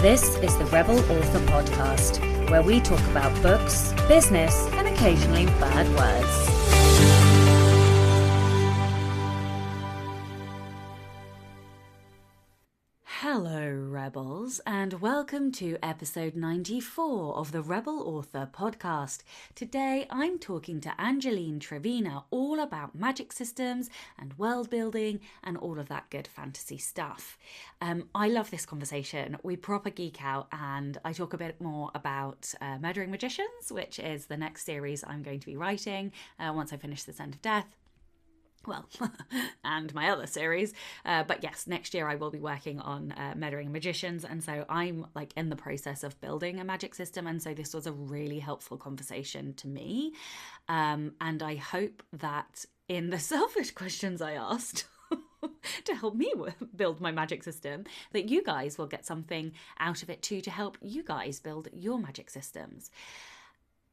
This is the Rebel Author Podcast, where we talk about books, business, and occasionally bad words. Hello, Rebels, and welcome to episode 94 of the Rebel Author Podcast. Today, I'm talking to Angeline Trevena all about magic systems and world building and all of that good fantasy stuff. I love this conversation. We proper geek out, and I talk a bit more about Murdering Magicians, which is the next series I'm going to be writing once I finish The Scent of Death. Well, and my other series. But yes, next year I will be working on Murdering Magicians. And so I'm like in the process of building a magic system. And so this was a really helpful conversation to me. And I hope that in the selfish questions I asked to help me build my magic system, that you guys will get something out of it too to help you guys build your magic systems.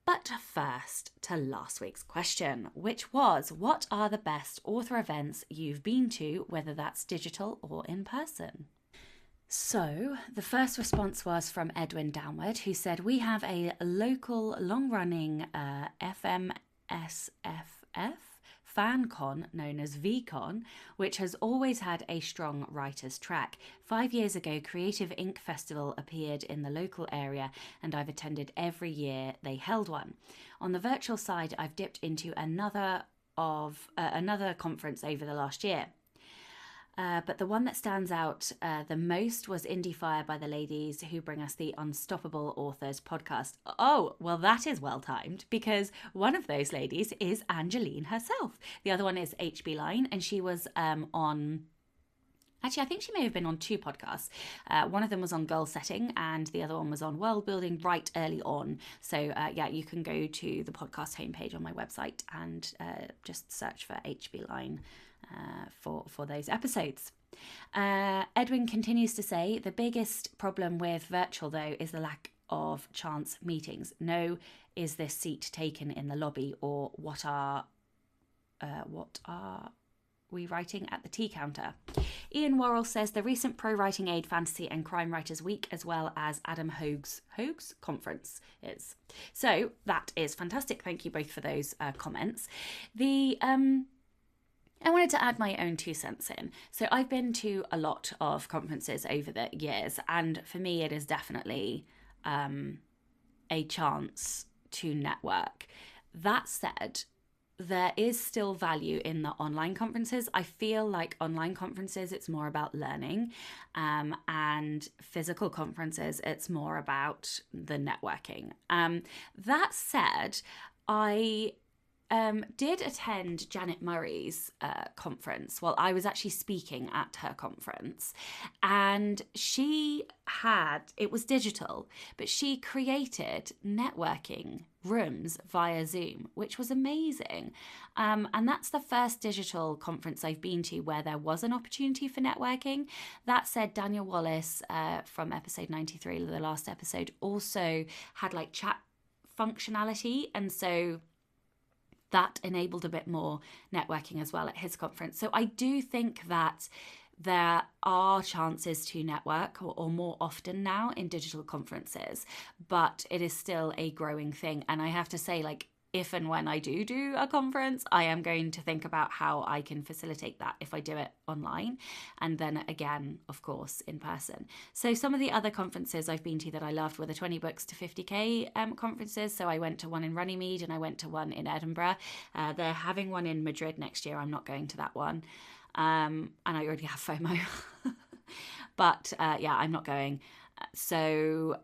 But first, to last week's question, which was, what are the best author events you've been to, whether that's digital or in person? So, the first response was from Edwin Downward, who said, we have a local long-running FMSFF fan con known as VCon, which has always had a strong writer's track. 5 years ago, Creative Ink Festival appeared in the local area, and I've attended every year they held one. On the virtual side, I've dipped into another conference over the last year. But the one that stands out the most was Indie Fire by the ladies who bring us the Unstoppable Authors podcast. Oh, well, that is well timed, because one of those ladies is Angeline herself. The other one is HB Line, and she was on... Actually, I think she may have been on two podcasts. One of them was on goal setting, and the other one was on world building right early on. So yeah, you can go to the podcast homepage on my website and just search for HB Line for those episodes. Edwin continues to say, the biggest problem with virtual, though, is the lack of chance meetings. No, is this seat taken in the lobby, or what are we writing at the tea counter? Ian Worrell says the recent Pro Writing Aid Fantasy and Crime Writers Week, as well as Adam Hogue's conference is. So that is fantastic. Thank you both for those comments. I wanted to add my own 2 cents in. So I've been to a lot of conferences over the years, and for me it is definitely a chance to network. That said, there is still value in the online conferences. I feel like online conferences, it's more about learning, and physical conferences, it's more about the networking. That said, I did attend Janet Murray's conference. Well, I was actually speaking at her conference, and it was digital, but she created networking rooms via Zoom, which was amazing. And that's the first digital conference I've been to where there was an opportunity for networking. That said, Daniel Wallace from episode 93, the last episode, also had like chat functionality, and so that enabled a bit more networking as well at his conference. So I do think that there are chances to network or more often now in digital conferences, but it is still a growing thing. And I have to say, like, if and when I do a conference, I am going to think about how I can facilitate that if I do it online, and then again, of course, in person. So some of the other conferences I've been to that I loved were the 20 books to 50k conferences. So I went to one in Runnymede and I went to one in Edinburgh. They're having one in Madrid next year. I'm not going to that one. And I already have FOMO. But yeah, I'm not going. So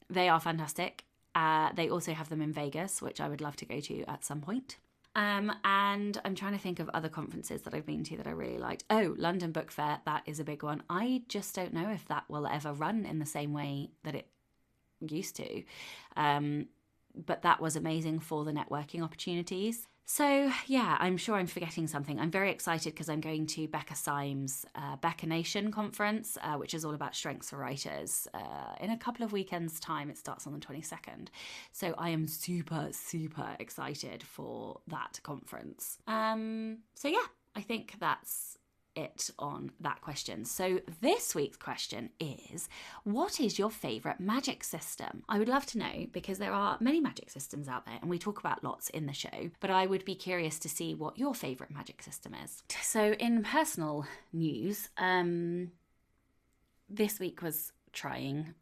they are fantastic. They also have them in Vegas, which I would love to go to at some point. And I'm trying to think of other conferences that I've been to that I really liked. Oh, London Book Fair, that is a big one. I just don't know if that will ever run in the same way that it used to. But that was amazing for the networking opportunities. So yeah, I'm sure I'm forgetting something. I'm very excited because I'm going to Becca Syme's Becca Nation conference, which is all about strengths for writers. In a couple of weekends' time, it starts on the 22nd. So I am super, super excited for that conference. So yeah, I think that's it on that question. So this week's question is, what is your favourite magic system? I would love to know, because there are many magic systems out there and we talk about lots in the show, but I would be curious to see what your favourite magic system is. So in personal news, this week was trying.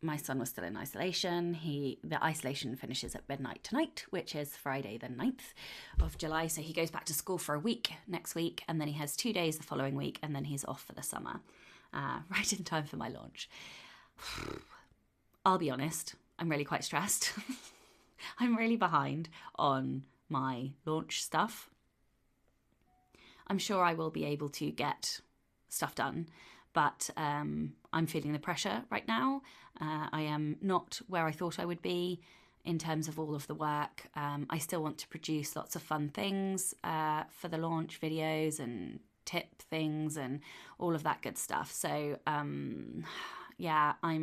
My son was still in isolation. The isolation finishes at midnight tonight, which is Friday the 9th of July. So he goes back to school for a week next week, and then he has 2 days the following week, and then he's off for the summer, right in time for my launch. I'll be honest, I'm really quite stressed. I'm really behind on my launch stuff. I'm sure I will be able to get stuff done, but I'm feeling the pressure right now. I am not where I thought I would be in terms of all of the work. I still want to produce lots of fun things for the launch videos and tip things and all of that good stuff. So yeah, I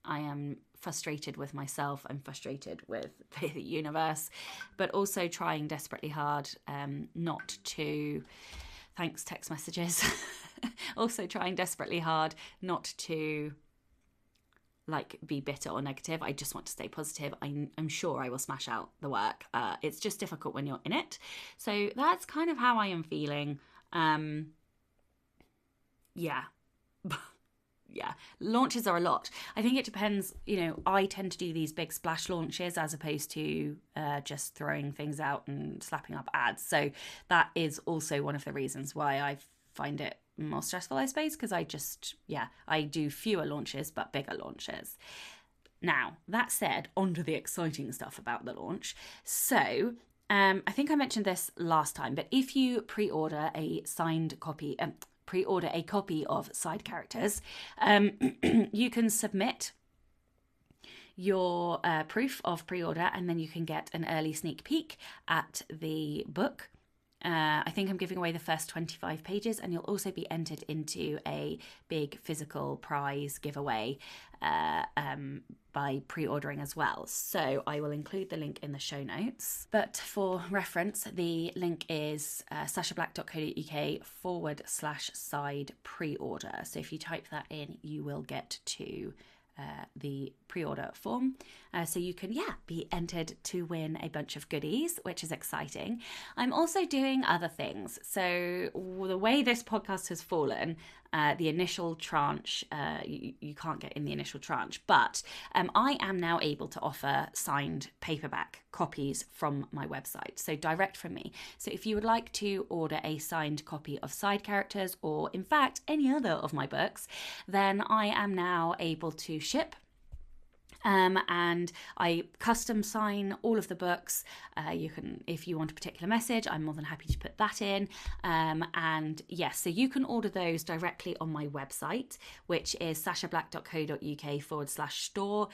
am frustrated with myself. I'm frustrated with the universe, but also trying desperately hard not to... Thanks, text messages. Also trying desperately hard not to be bitter or negative. I just want to stay positive. I'm sure I will smash out the work. It's just difficult when you're in it. So that's kind of how I am feeling. Yeah. Yeah, launches are a lot. I think it depends, I tend to do these big splash launches as opposed to just throwing things out and slapping up ads. So that is also one of the reasons why I find it more stressful, I suppose, because I do fewer launches but bigger launches. Now, that said, on to the exciting stuff about the launch. So I think I mentioned this last time, but if you pre-order a copy of Side Characters, you can submit your proof of pre-order, and then you can get an early sneak peek at the book. I think I'm giving away the first 25 pages, and you'll also be entered into a big physical prize giveaway by pre-ordering as well. So I will include the link in the show notes. But for reference, the link is sashablack.co.uk/side pre-order. So if you type that in, you will get to the pre-order form, so you can be entered to win a bunch of goodies, which is exciting. I'm also doing other things. So the way this podcast has fallen, the initial tranche, you can't get in the initial tranche, but I am now able to offer signed paperback copies from my website, so direct from me. So if you would like to order a signed copy of Side Characters, or in fact any other of my books, then I am now able to ship. And I custom sign all of the books. You can, if you want a particular message, I'm more than happy to put that in. And yes, so you can order those directly on my website, which is sashablack.co.uk/store.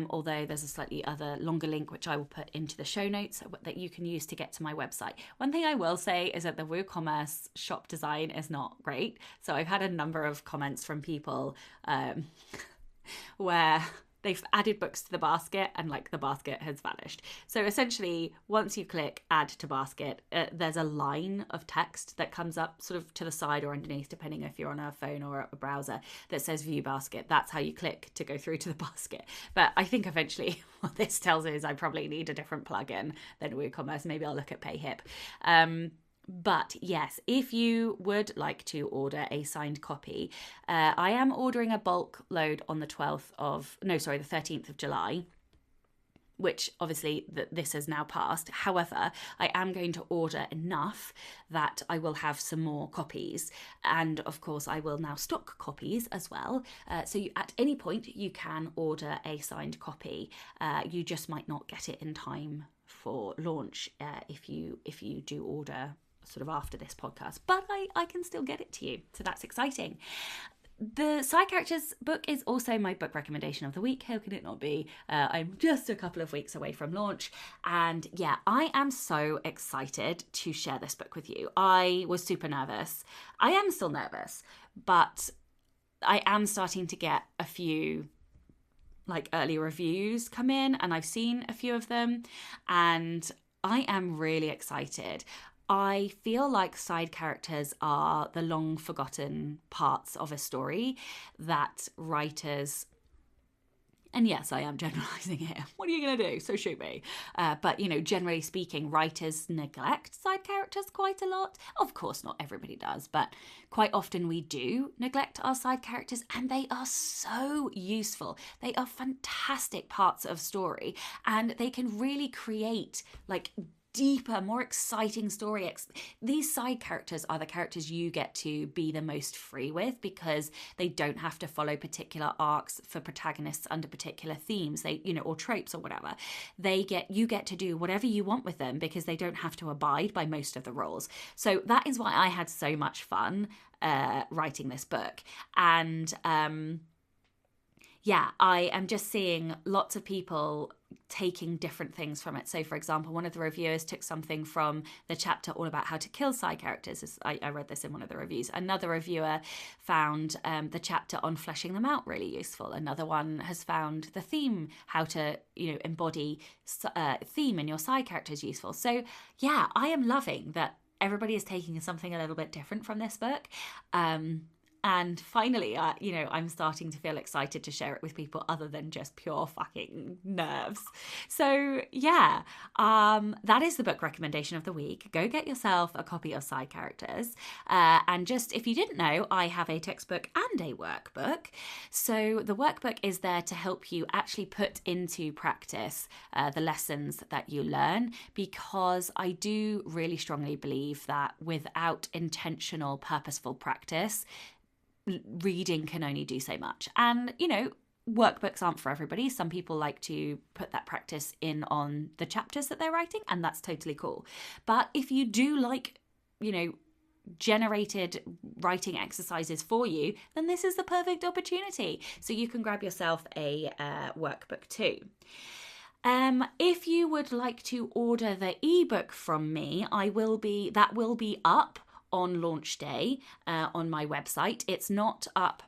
Although there's a slightly other longer link, which I will put into the show notes, that you can use to get to my website. One thing I will say is that the WooCommerce shop design is not great. So I've had a number of comments from people where they've added books to the basket and the basket has vanished. So essentially, once you click add to basket, there's a line of text that comes up sort of to the side or underneath, depending if you're on a phone or a browser, that says view basket. That's how you click to go through to the basket. But I think eventually what this tells is I probably need a different plugin than WooCommerce. Maybe I'll look at PayHip. But yes, if you would like to order a signed copy, I am ordering a bulk load on the 13th of July, which obviously this has now passed. However, I am going to order enough that I will have some more copies. And of course, I will now stock copies as well. So at any point, you can order a signed copy. You just might not get it in time for launch if you do order sort of after this podcast, but I can still get it to you, so that's exciting. The Side Characters book is also my book recommendation of the week. How can it not be? I'm just a couple of weeks away from launch, and yeah, I am so excited to share this book with you. I was super nervous. I am still nervous, but I am starting to get a few early reviews come in, and I've seen a few of them, and I am really excited. I feel like side characters are the long forgotten parts of a story that writers, and yes, I am generalising here. What are you going to do? So shoot me. But, generally speaking, writers neglect side characters quite a lot. Of course, not everybody does, but quite often we do neglect our side characters, and they are so useful. They are fantastic parts of story, and they can really create, deeper, more exciting story. These side characters are the characters you get to be the most free with, because they don't have to follow particular arcs for protagonists under particular themes, or tropes or whatever. You get to do whatever you want with them, because they don't have to abide by most of the rules. So that is why I had so much fun writing this book. And I am just seeing lots of people taking different things from it. So, for example, one of the reviewers took something from the chapter all about how to kill side characters. I read this in one of the reviews. Another reviewer found the chapter on fleshing them out really useful. Another one has found the theme, how to embody theme in your side characters, useful. So, I am loving that everybody is taking something a little bit different from this book. And finally, I'm starting to feel excited to share it with people other than just pure fucking nerves. So, that is the book recommendation of the week. Go get yourself a copy of Side Characters. And just, if you didn't know, I have a textbook and a workbook. So the workbook is there to help you actually put into practice the lessons that you learn, because I do really strongly believe that without intentional, purposeful practice, reading can only do so much. And, workbooks aren't for everybody. Some people like to put that practice in on the chapters that they're writing, and that's totally cool. But if you do like, generated writing exercises for you, then this is the perfect opportunity. So you can grab yourself a workbook too. If you would like to order the ebook from me, that will be up on launch day on my website. It's not up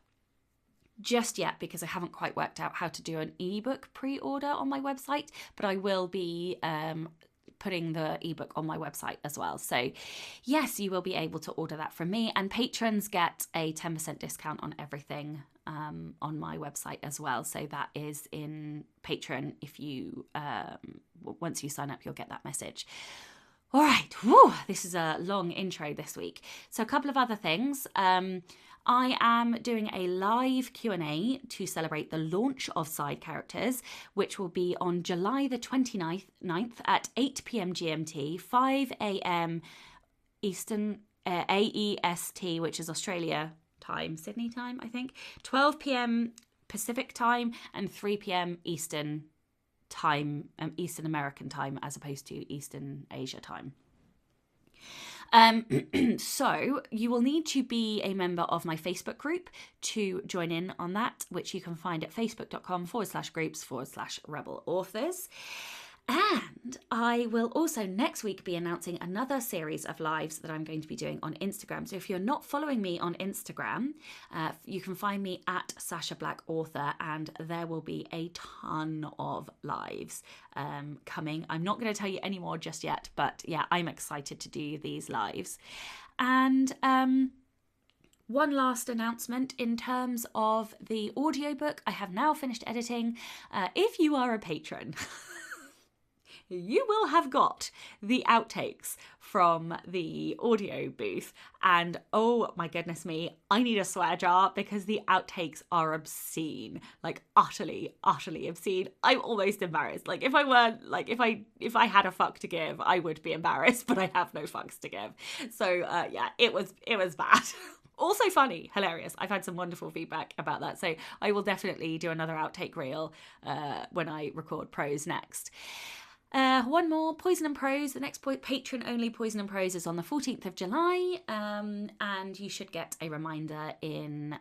just yet because I haven't quite worked out how to do an ebook pre-order on my website, but I will be putting the ebook on my website as well. So yes, you will be able to order that from me, and patrons get a 10% discount on everything on my website as well. So that is in Patreon. If you once you sign up, you'll get that message. All right, this is a long intro this week. So a couple of other things. I am doing a live Q&A to celebrate the launch of Side Characters, which will be on July the 29th at 8 p.m. GMT, 5 a.m. Eastern, AEST, which is Australia time, Sydney time, I think, 12 p.m. Pacific time, and 3 p.m. Eastern time, Eastern American time, as opposed to Eastern Asia time. So you will need to be a member of my Facebook group to join in on that, which you can find at facebook.com/groups/rebel authors. And I will also next week be announcing another series of lives that I'm going to be doing on Instagram. So if you're not following me on Instagram, you can find me at Sasha Black Author, and there will be a ton of lives coming. I'm not going to tell you any more just yet, but I'm excited to do these lives. And one last announcement in terms of the audiobook. I have now finished editing. If you are a patron, you will have got the outtakes from the audio booth, and oh my goodness me, I need a swear jar because the outtakes are obscene, utterly obscene. I'm almost embarrassed. If I had a fuck to give, I would be embarrassed, but I have no fucks to give. So it was bad. Also funny, hilarious. I've had some wonderful feedback about that. So I will definitely do another outtake reel when I record prose next. One more, Poison and Prose. The next patron-only Poison and Prose is on the 14th of July, and you should get a reminder in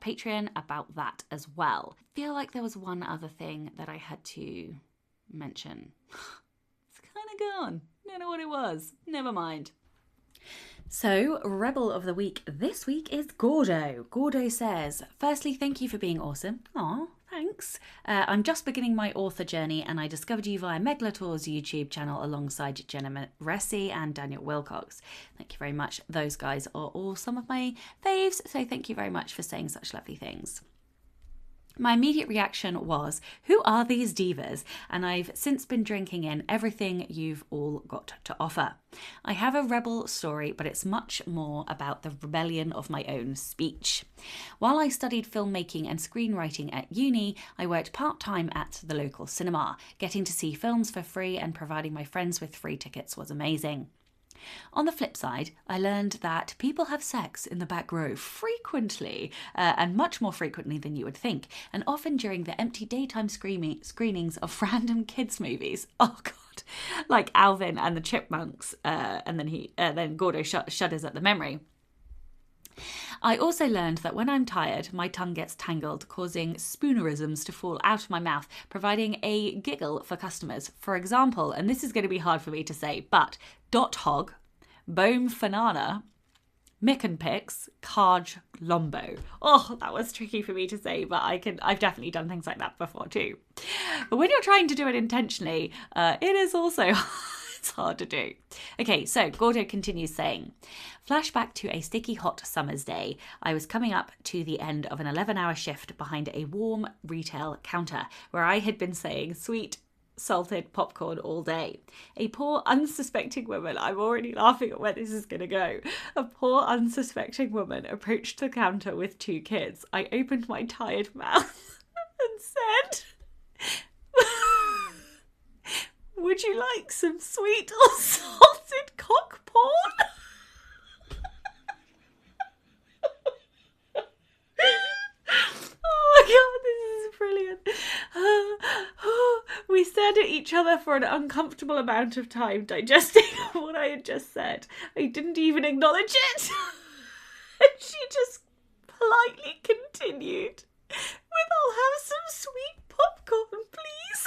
Patreon about that as well. I feel like there was one other thing that I had to mention. It's kind of gone. Don't know what it was. Never mind. So, Rebel of the Week this week is Gordo. Gordo says, firstly, thank you for being awesome. Aw, thanks. folks. I'm just beginning my author journey, and I discovered you via Meglator's YouTube channel alongside Jenna Ressi and Daniel Wilcox. Thank you very much. Those guys are all some of my faves, so thank you very much for saying such lovely things. My immediate reaction was, who are these divas? And I've since been drinking in everything you've all got to offer. I have a rebel story, but it's much more about the rebellion of my own speech. While I studied filmmaking and screenwriting at uni, I worked part-time at the local cinema. Getting to see films for free and providing my friends with free tickets was amazing. On the flip side, I learned that people have sex in the back row frequently, and much more frequently than you would think, and often during the empty daytime screenings of random kids' movies. Oh God, like Alvin and the Chipmunks, and then Gordo shudders at the memory. I also learned that when I'm tired, my tongue gets tangled, causing spoonerisms to fall out of my mouth, providing a giggle for customers. For example, and this is going to be hard for me to say, but dot hog, bone fanana, mick and pix, carge lombo. Oh, that was tricky for me to say, but I've definitely done things like that before too. But when you're trying to do it intentionally, it is also it's hard to do. Okay, so Gordo continues saying, flashback to a sticky hot summer's day. I was coming up to the end of an 11-hour shift behind a warm retail counter where I had been saying sweet salted popcorn all day. A poor unsuspecting woman, I'm already laughing at where this is going to go. A poor unsuspecting woman approached the counter with 2 kids. I opened my tired mouth and said, would you like some sweet or salted cock porn? Oh my God, this is brilliant. We stared at each other for an uncomfortable amount of time, digesting what I had just said. I didn't even acknowledge it. And she just politely continued with, I'll have some sweet popcorn, please.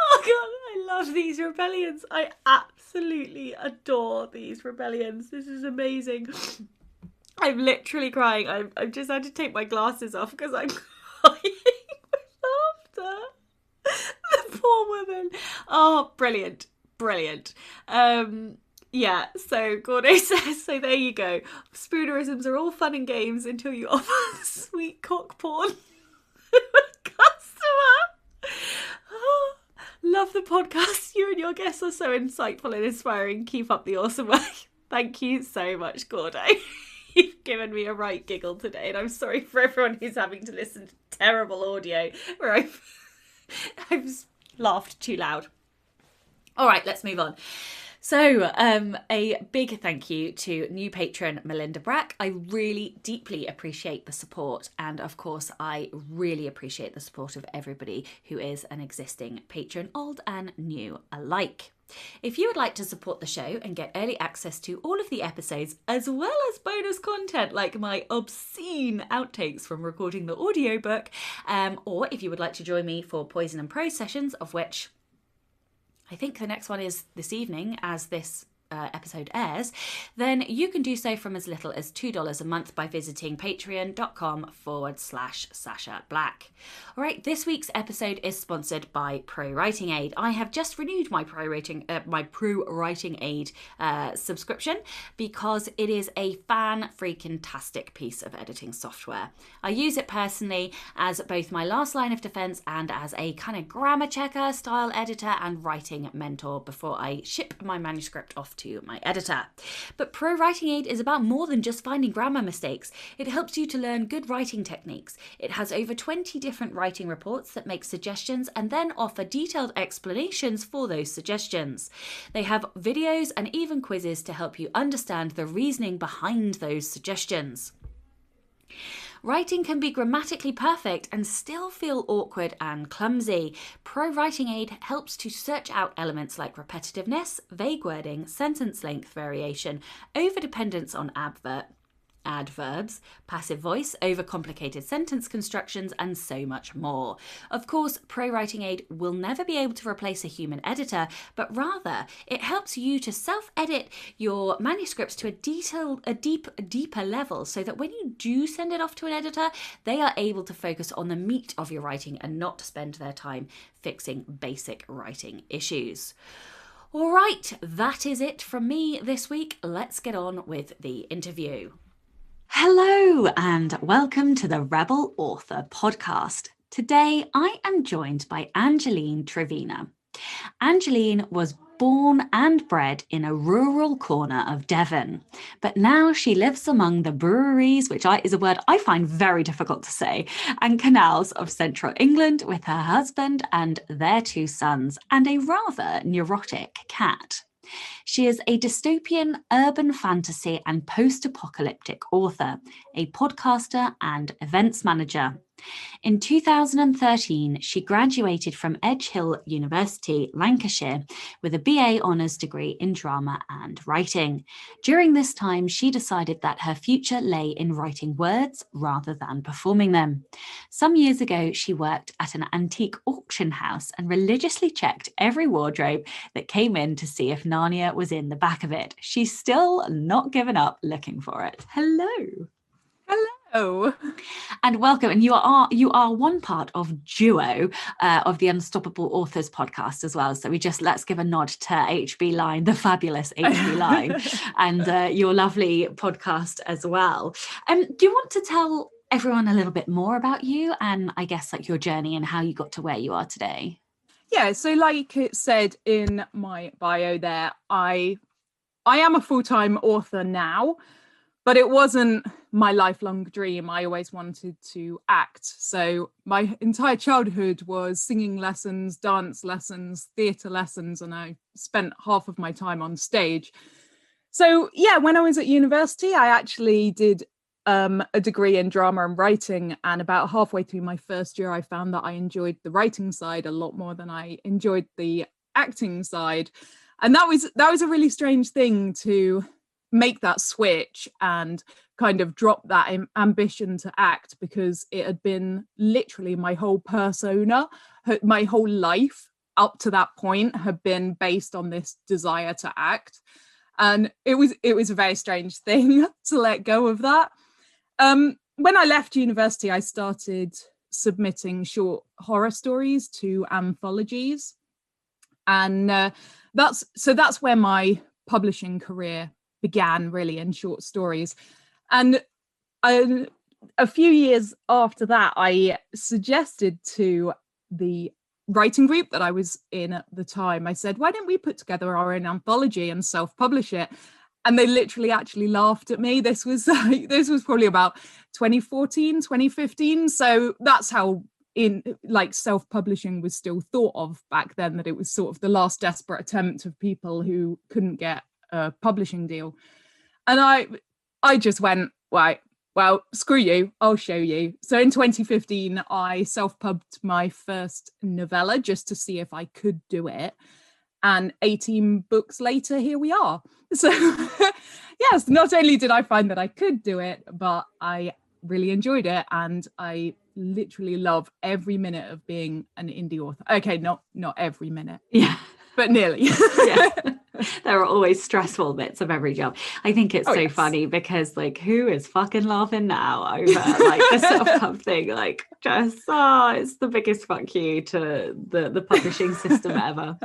Oh God, I love these rebellions. I absolutely adore these rebellions. This is amazing. I'm literally crying. I've just had to take my glasses off because I'm crying with laughter. The poor woman. Oh, brilliant. Brilliant. Yeah, so Gordo says, so there you go. Spoonerisms are all fun and games until you offer sweet cock porn to a customer. Oh, love the podcast. You and your guests are so insightful and inspiring. Keep up the awesome work. Thank you so much, Gordo. You've given me a right giggle today, and I'm sorry for everyone who's having to listen to terrible audio where I've laughed too loud. All right, let's move on. So a big thank you to new patron Melinda Brack. I really deeply appreciate the support, and of course I really appreciate the support of everybody who is an existing patron, old and new alike. If you would like to support the show and get early access to all of the episodes, as well as bonus content like my obscene outtakes from recording the audiobook, or if you would like to join me for Poison and Prose sessions, of which I think the next one is this evening as this episode airs, then you can do so from as little as $2 a month by visiting patreon.com/Sasha Black. All right, this week's episode is sponsored by Pro Writing Aid. I have just renewed my Pro Writing Aid subscription because it is a fan-freaking-tastic piece of editing software. I use it personally as both my last line of defense and as a kind of grammar checker, style editor, and writing mentor before I ship my manuscript off to my editor. But Pro Writing Aid is about more than just finding grammar mistakes. It helps you to learn good writing techniques. It has over 20 different writing reports that make suggestions and then offer detailed explanations for those suggestions. They have videos and even quizzes to help you understand the reasoning behind those suggestions. Writing can be grammatically perfect and still feel awkward and clumsy. Pro Writing Aid helps to search out elements like repetitiveness, vague wording, sentence length variation, overdependence on adverbs, passive voice, overcomplicated sentence constructions, and so much more. Of course, ProWriting Aid will never be able to replace a human editor, but rather it helps you to self-edit your manuscripts to a deeper level, so that when you do send it off to an editor, they are able to focus on the meat of your writing and not spend their time fixing basic writing issues. All right, that is it from me this week. Let's get on with the interview. Hello and welcome to the Rebel Author podcast. Today I am joined by Angeline Trevena. Angeline was born and bred in a rural corner of Devon, but now she lives among the breweries, which is a word I find very difficult to say, and canals of central England with her husband and their 2 sons and a rather neurotic cat. She is a dystopian, urban fantasy and post-apocalyptic author, a podcaster and events manager. In 2013, she graduated from Edge Hill University, Lancashire, with a BA Honours degree in drama and writing. During this time, she decided that her future lay in writing words rather than performing them. Some years ago, she worked at an antique auction house and religiously checked every wardrobe that came in to see if Narnia was in the back of it. She's still not given up looking for it. Hello. Hello. And welcome. And you are one part of Duo of the Unstoppable Authors podcast as well. So let's give a nod to HB Line, the fabulous HB Line, and your lovely podcast as well. Do you want to tell everyone a little bit more about you and I guess like your journey and how you got to where you are today? Yeah, so like it said in my bio there, I am a full-time author now, but it wasn't my lifelong dream. I always wanted to act. So my entire childhood was singing lessons, dance lessons, theatre lessons, and I spent half of my time on stage. So yeah, when I was at university, I actually did a degree in drama and writing, and about halfway through my first year, I found that I enjoyed the writing side a lot more than I enjoyed the acting side. And that was a really strange thing to make that switch and kind of drop that ambition to act, because it had been literally my whole persona, my whole life up to that point had been based on this desire to act. And it was a very strange thing to let go of that. When I left university, I started submitting short horror stories to anthologies. And that's where my publishing career began, really, in short stories. And a few years after that, I suggested to the writing group that I was in at the time, I said, why don't we put together our own anthology and self-publish it? And they literally actually laughed at me. This was probably about 2014, 2015. So that's how self-publishing was still thought of back then, that it was sort of the last desperate attempt of people who couldn't get a publishing deal. And I just went, right, well, screw you, I'll show you. So in 2015, I self-pubbed my first novella just to see if I could do it. And 18 books later, here we are. So yes, not only did I find that I could do it, but I really enjoyed it. And I literally love every minute of being an indie author. Okay, not every minute. Yeah. But nearly. Yeah. There are always stressful bits of every job. I think it's so funny because like, who is fucking laughing now over like the self-pub thing? Like, just it's the biggest fuck you to the publishing system ever.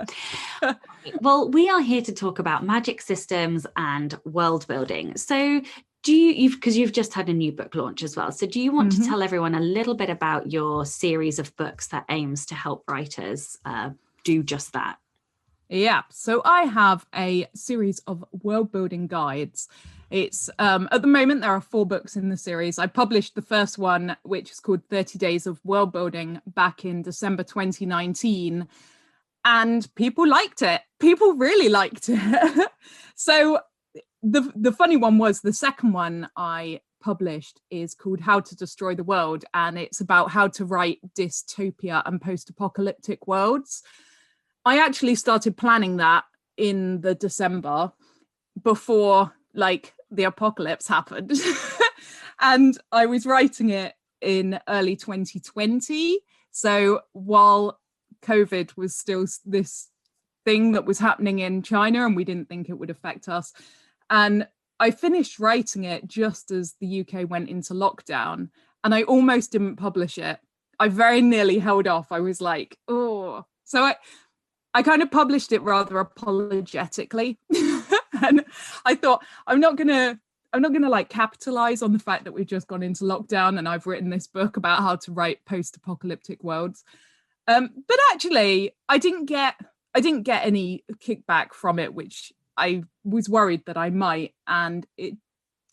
Well, we are here to talk about magic systems and world building. So because you've just had a new book launch as well. So do you want to tell everyone a little bit about your series of books that aims to help writers do just that? Yeah, so I have a series of world building guides. It's at the moment there are 4 books in the series. I published the first one, which is called 30 Days of World Building, back in December 2019, and people liked it. People really liked it. So the funny one was the second one I published is called How to Destroy the World, and it's about how to write dystopia and post-apocalyptic worlds. I actually started planning that in the December before like the apocalypse happened. And I was writing it in early 2020. So while COVID was still this thing that was happening in China and we didn't think it would affect us. And I finished writing it just as the UK went into lockdown, and I almost didn't publish it. I very nearly held off. I was like, oh. So I kind of published it rather apologetically. And I thought, I'm not gonna like capitalize on the fact that we've just gone into lockdown and I've written this book about how to write post-apocalyptic worlds. But actually, I didn't get any kickback from it, which I was worried that I might, and it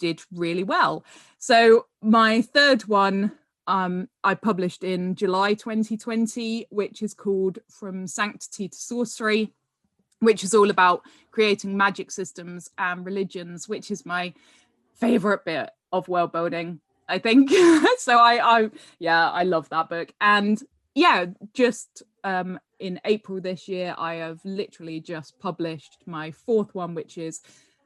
did really well. So my third one, I published in July 2020, which is called From Sanctity to Sorcery, which is all about creating magic systems and religions, which is my favorite bit of world building, I think. So I love that book. And yeah, just in April this year, I have literally just published my fourth one, which is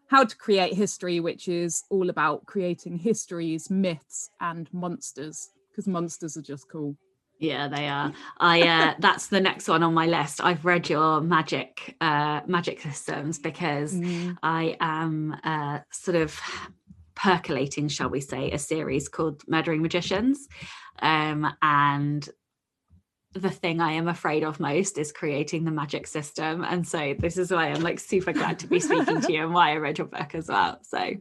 How to Create History, which is all about creating histories, myths, and monsters, because monsters are just cool. Yeah, they are. That's the next one on my list. I've read your magic systems because I am sort of percolating, shall we say, a series called Murdering Magicians, and the thing I am afraid of most is creating the magic system. And so this is why I'm like super glad to be speaking to you and why I read your book as well. So,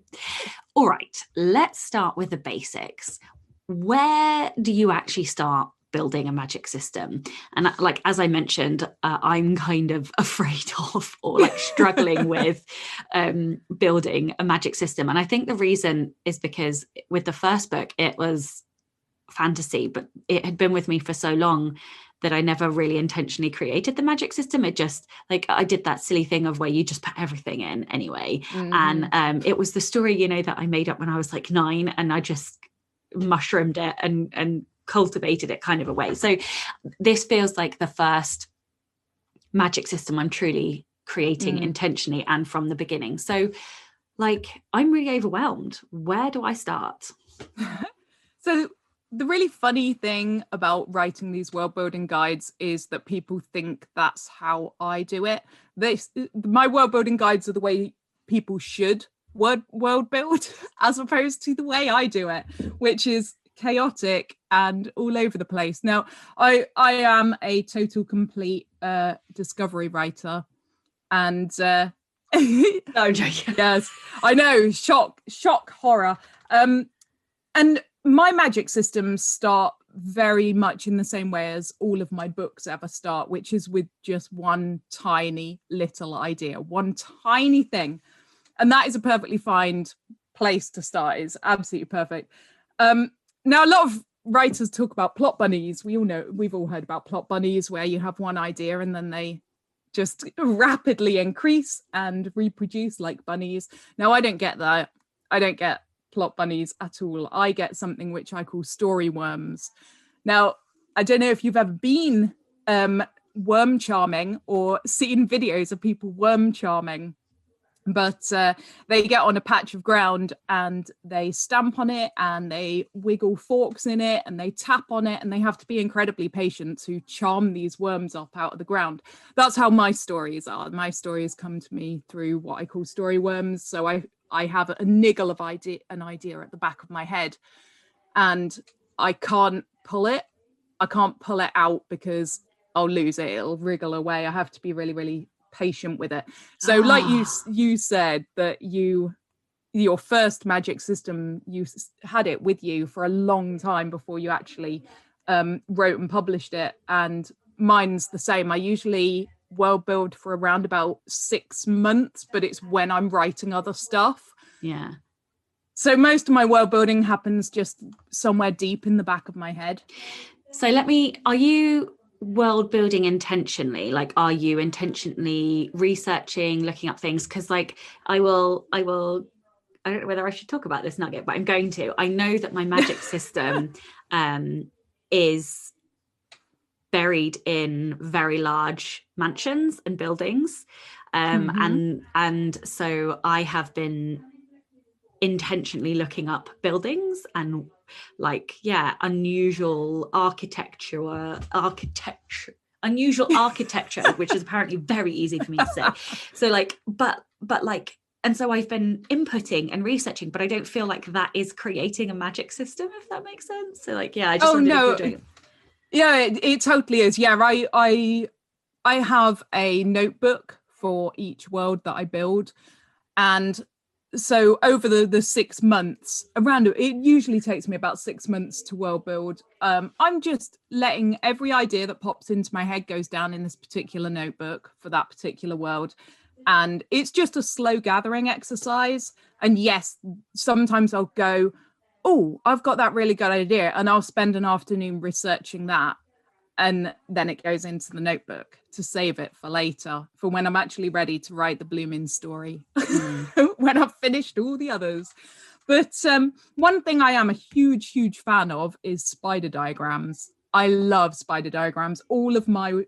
all right, let's start with the basics. Where do you actually start building a magic system? And like, as I mentioned, I'm kind of afraid of, or like struggling with building a magic system. And I think the reason is because with the first book, it was fantasy, but it had been with me for so long that I never really intentionally created the magic system. It just, like, I did that silly thing of where you just put everything in anyway. And it was the story, you know, that I made up when I was like 9, and I just mushroomed it and cultivated it kind of a way. So this feels like the first magic system I'm truly creating intentionally and from the beginning. So like, I'm really overwhelmed. Where do I start? So the really funny thing about writing these world building guides is that people think that's how I do it. My world building guides are the way people should world build, as opposed to the way I do it, which is chaotic and all over the place. Now, I am a total complete discovery writer, and no, I'm joking. Yes, I know, shock, horror. And my magic systems start very much in the same way as all of my books ever start, which is with just one tiny little idea, one tiny thing. And that is a perfectly fine place to start. It's absolutely perfect. Now, a lot of writers talk about plot bunnies. We've all heard about plot bunnies, where you have one idea and then they just rapidly increase and reproduce like bunnies. Now, I don't get that. I don't get plot bunnies at all. I get something which I call story worms. Now, I don't know if you've ever been worm charming or seen videos of people worm charming, but they get on a patch of ground and they stamp on it and they wiggle forks in it and they tap on it, and they have to be incredibly patient to charm these worms up out of the ground. That's how my stories are. My stories come to me through what I call story worms. So I have a niggle of an idea at the back of my head, and I can't pull it. I can't pull it out because I'll lose it. It'll wriggle away. I have to be really, really patient with it. So like you said that your first magic system, you had it with you for a long time before you actually wrote and published it. And mine's the same. I usually world build for around about 6 months, but it's when I'm writing other stuff. Yeah. So most of my world building happens just somewhere deep in the back of my head. So are you world building intentionally? Like, are you intentionally researching, looking up things? Because like I don't know whether I should talk about this nugget, but I'm going to. I know that my magic system is buried in very large mansions and buildings, and so I have been intentionally looking up buildings and like, yeah, unusual architecture, which is apparently very easy for me to say. So like, but like, and so I've been inputting and researching, but I don't feel like that is creating a magic system, if that makes sense. So like, yeah, I just wondered if you're doing it. Yeah, it totally is. Yeah, I have a notebook for each world that I build, and so over the 6 months around it usually takes me about 6 months to world build. I'm just letting every idea that pops into my head goes down in this particular notebook for that particular world, and it's just a slow gathering exercise. And yes, sometimes I'll go, oh, I've got that really good idea, and I'll spend an afternoon researching that, and then it goes into the notebook to save it for later, for when I'm actually ready to write the blooming story, when I've finished all the others. But one thing I am a huge fan of is spider diagrams. I love spider diagrams. All of my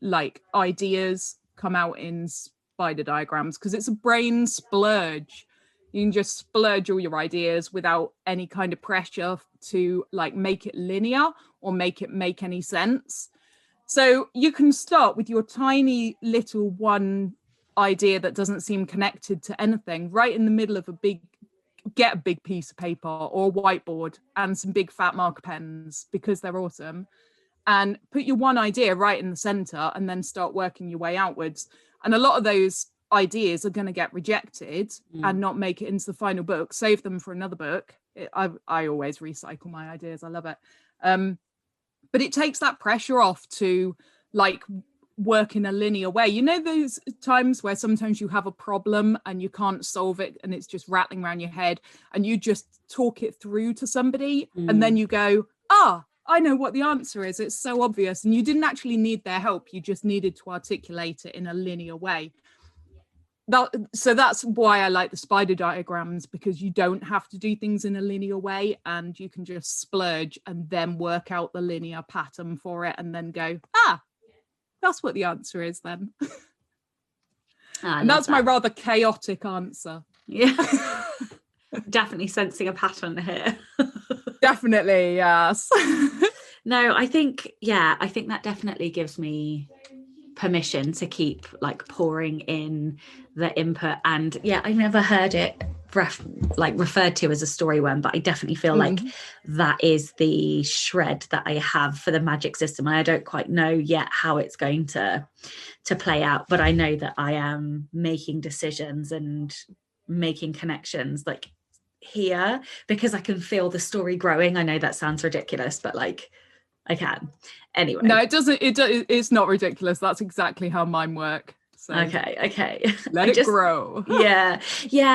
like ideas come out in spider diagrams because it's a brain splurge. You can just splurge all your ideas without any kind of pressure to like make it linear or make it make any sense. So you can start with your tiny little one idea that doesn't seem connected to anything right in the middle of get a big piece of paper or a whiteboard and some big fat marker pens because they're awesome, and put your one idea right in the center and then start working your way outwards. And a lot of those ideas are going to get rejected and not make it into the final book. Save them for another book. I always recycle my ideas. I love it. But it takes that pressure off to like work in a linear way. You know those times where sometimes you have a problem and you can't solve it and it's just rattling around your head, and you just talk it through to somebody and then you go, I know what the answer is. It's so obvious. And you didn't actually need their help. You just needed to articulate it in a linear way. So that's why I like the spider diagrams, because you don't have to do things in a linear way and you can just splurge and then work out the linear pattern for it and then go, that's what the answer is then. And that's my rather chaotic answer. Yeah. Definitely sensing a pattern here. Definitely, yes. No, I think that definitely gives me permission to keep like pouring in the input. And yeah, I never heard it referred to as a story worm, but I definitely feel like that is the shred that I have for the magic system. And I don't quite know yet how it's going to play out, but I know that I am making decisions and making connections like here because I can feel the story growing. I know that sounds ridiculous, but like I can. Anyway. No, it doesn't. It's not ridiculous. That's exactly how mine work. So okay. Let it grow. Yeah.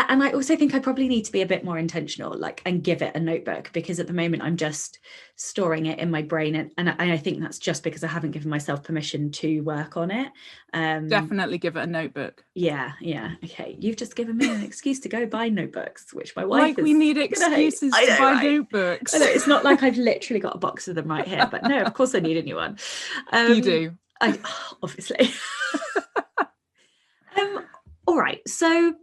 And I also think I probably need to be a bit more intentional, like, and give it a notebook, because at the moment I'm just storing it in my brain. And I think that's just because I haven't given myself permission to work on it. Definitely give it a notebook. Yeah. Okay. You've just given me an excuse to go buy notebooks, which my wife we need excuses to buy notebooks. I know, it's not like I've literally got a box of them right here, but no, of course I need a new one. You do. Obviously. All right. So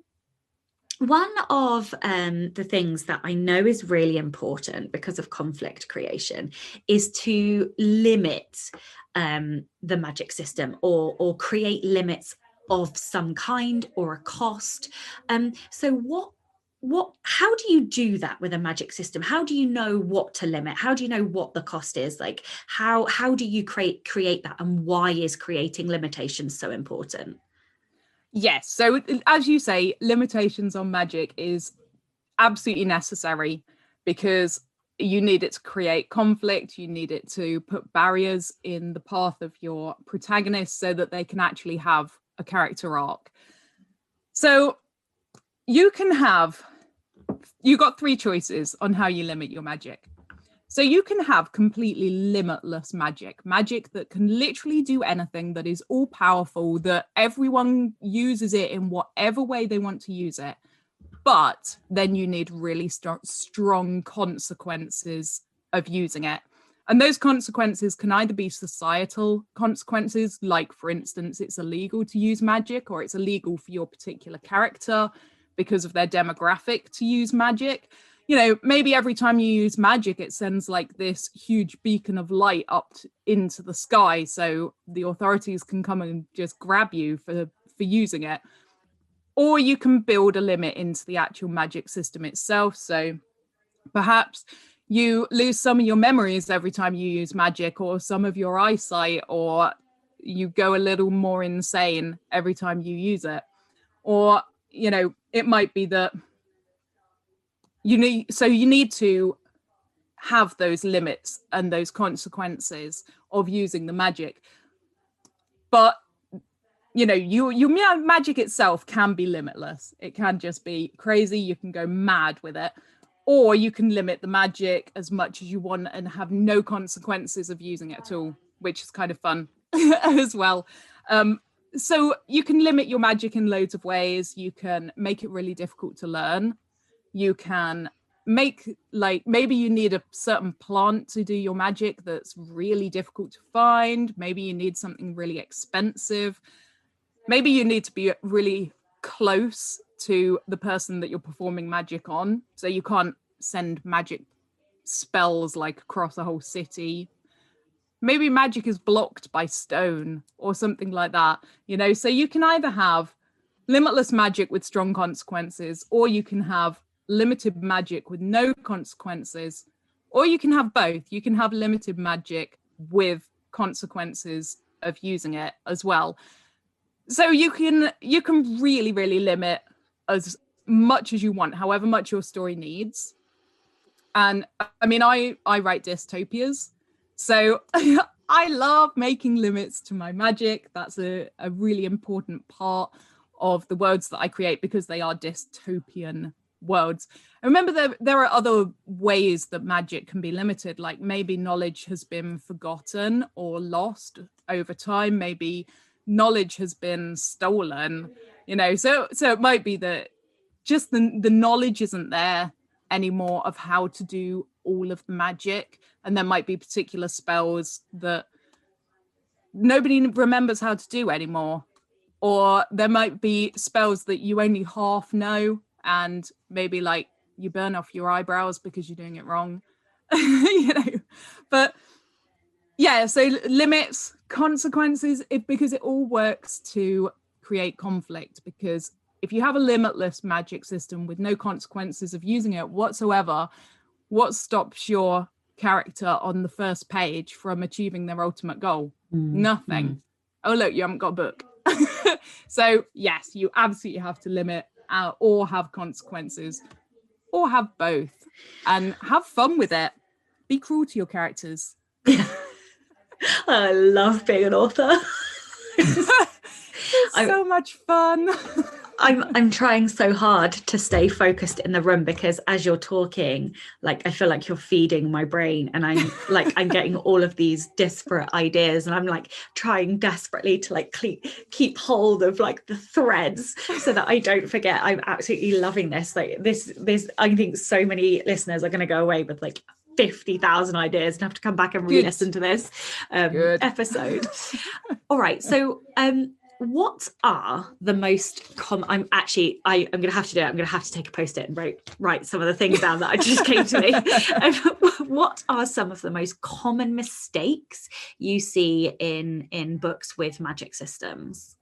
one of the things that I know is really important because of conflict creation is to limit the magic system or create limits of some kind or a cost. So how do you do that with a magic system? How do you know what to limit? How do you know what the cost is? Like how do you create that, and why is creating limitations so important? Yes. So as you say, limitations on magic is absolutely necessary because you need it to create conflict. You need it to put barriers in the path of your protagonist so that they can actually have a character arc. So you've got 3 choices on how you limit your magic. So you can have completely limitless magic that can literally do anything, that is all powerful, that everyone uses it in whatever way they want to use it. But then you need really strong consequences of using it. And those consequences can either be societal consequences, like, for instance, it's illegal to use magic, or it's illegal for your particular character because of their demographic to use magic. You know, maybe every time you use magic, it sends like this huge beacon of light up into the sky, so the authorities can come and just grab you for using it. Or you can build a limit into the actual magic system itself. So perhaps you lose some of your memories every time you use magic, or some of your eyesight, or you go a little more insane every time you use it. Or, you know, it might be that you need to have those limits and those consequences of using the magic. But you know, your magic itself can be limitless. It can just be crazy. You can go mad with it. Or you can limit the magic as much as you want and have no consequences of using it at all, which is kind of fun as well. So you can limit your magic in loads of ways. You can make it really difficult to learn. You can make, like, maybe you need a certain plant to do your magic that's really difficult to find. Maybe you need something really expensive. Maybe you need to be really close to the person that you're performing magic on. So you can't send magic spells like across a whole city. Maybe magic is blocked by stone or something like that, you know? So you can either have limitless magic with strong consequences, or you can have limited magic with no consequences, or you can have both. You can have limited magic with consequences of using it as well. So you can really, really limit as much as you want, however much your story needs. And I mean, I write dystopias, so I love making limits to my magic. That's a really important part of the worlds that I create, because they are dystopian worlds. I remember there are other ways that magic can be limited, like maybe knowledge has been forgotten or lost over time. Maybe knowledge has been stolen, you know, so it might be that just the knowledge isn't there anymore of how to do all of the magic, and there might be particular spells that nobody remembers how to do anymore, or there might be spells that you only half know, and maybe like you burn off your eyebrows because you're doing it wrong. You know, but yeah, so limits, consequences, because it all works to create conflict. Because if you have a limitless magic system with no consequences of using it whatsoever, what stops your character on the first page from achieving their ultimate goal? Nothing. Oh, look, you haven't got a book. So yes, you absolutely have to limit or have consequences, or have both, and have fun with it. Be cruel to your characters. I love being an author. It's so much fun. I'm trying so hard to stay focused in the room, because as you're talking, like, I feel like you're feeding my brain, and I'm getting all of these disparate ideas, and I'm like trying desperately to like keep hold of like the threads so that I don't forget. I'm absolutely loving this. Like this, I think so many listeners are going to go away with like 50,000 ideas and have to come back and re-listen to this episode. All right, so what are the most common? I'm gonna have to do it. I'm gonna have to take a post-it and write some of the things down that I just came to me. What are some of the most common mistakes you see in books with magic systems?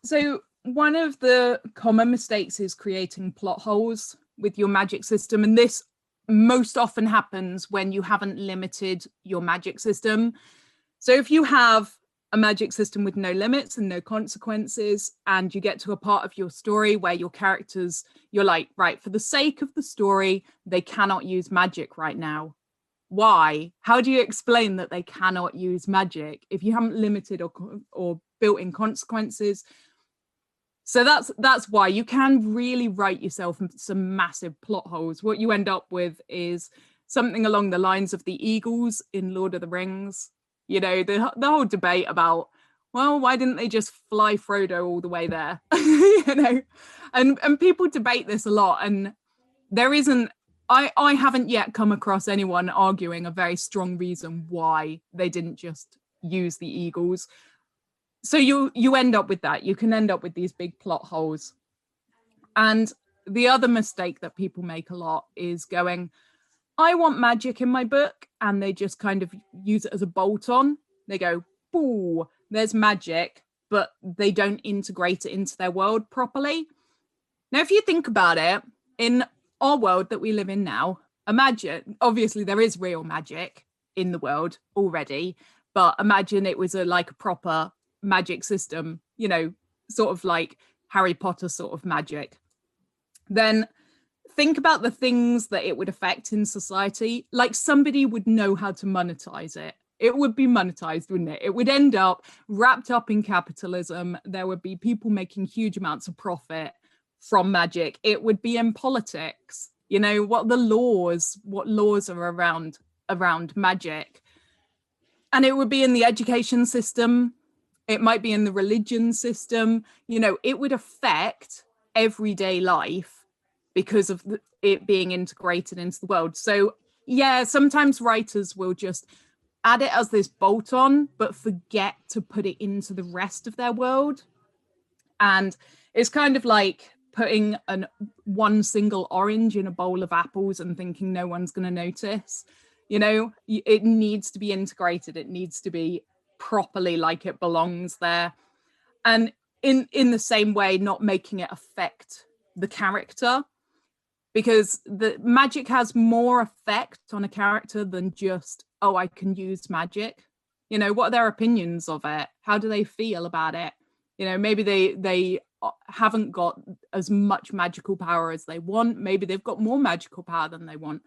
So one of the common mistakes is creating plot holes with your magic system, and this most often happens when you haven't limited your magic system. So if you have a magic system with no limits and no consequences, and you get to a part of your story where your characters, you're like, right, for the sake of the story, they cannot use magic right now. Why? How do you explain that they cannot use magic if you haven't limited or built in consequences? So that's why you can really write yourself some massive plot holes. What you end up with is something along the lines of the eagles in Lord of the Rings. You know, the whole debate about, well, why didn't they just fly Frodo all the way there? You know, and people debate this a lot, and there isn't, I haven't yet come across anyone arguing a very strong reason why they didn't just use the eagles. So you end up with that. You can end up with these big plot holes. And the other mistake that people make a lot is going, I want magic in my book, and they just kind of use it as a bolt on. They go, "Ooh, there's magic," but they don't integrate it into their world properly. Now, if you think about it, in our world that we live in now, imagine, obviously there is real magic in the world already, but imagine it was like a proper magic system, you know, sort of like Harry Potter sort of magic. Then think about the things that it would affect in society. Like, somebody would know how to monetize it. It would be monetized, wouldn't it? It would end up wrapped up in capitalism. There would be people making huge amounts of profit from magic. It would be in politics. You know, what laws are around magic. And it would be in the education system. It might be in the religion system. You know, it would affect everyday life because of it being integrated into the world. So yeah, sometimes writers will just add it as this bolt on, but forget to put it into the rest of their world. And it's kind of like putting one single orange in a bowl of apples and thinking no one's going to notice. You know, it needs to be integrated. It needs to be properly like it belongs there. And in the same way, not making it affect the character, because the magic has more effect on a character than just, oh, I can use magic. You know, what are their opinions of it? How do they feel about it? You know, maybe they haven't got as much magical power as they want. Maybe they've got more magical power than they want.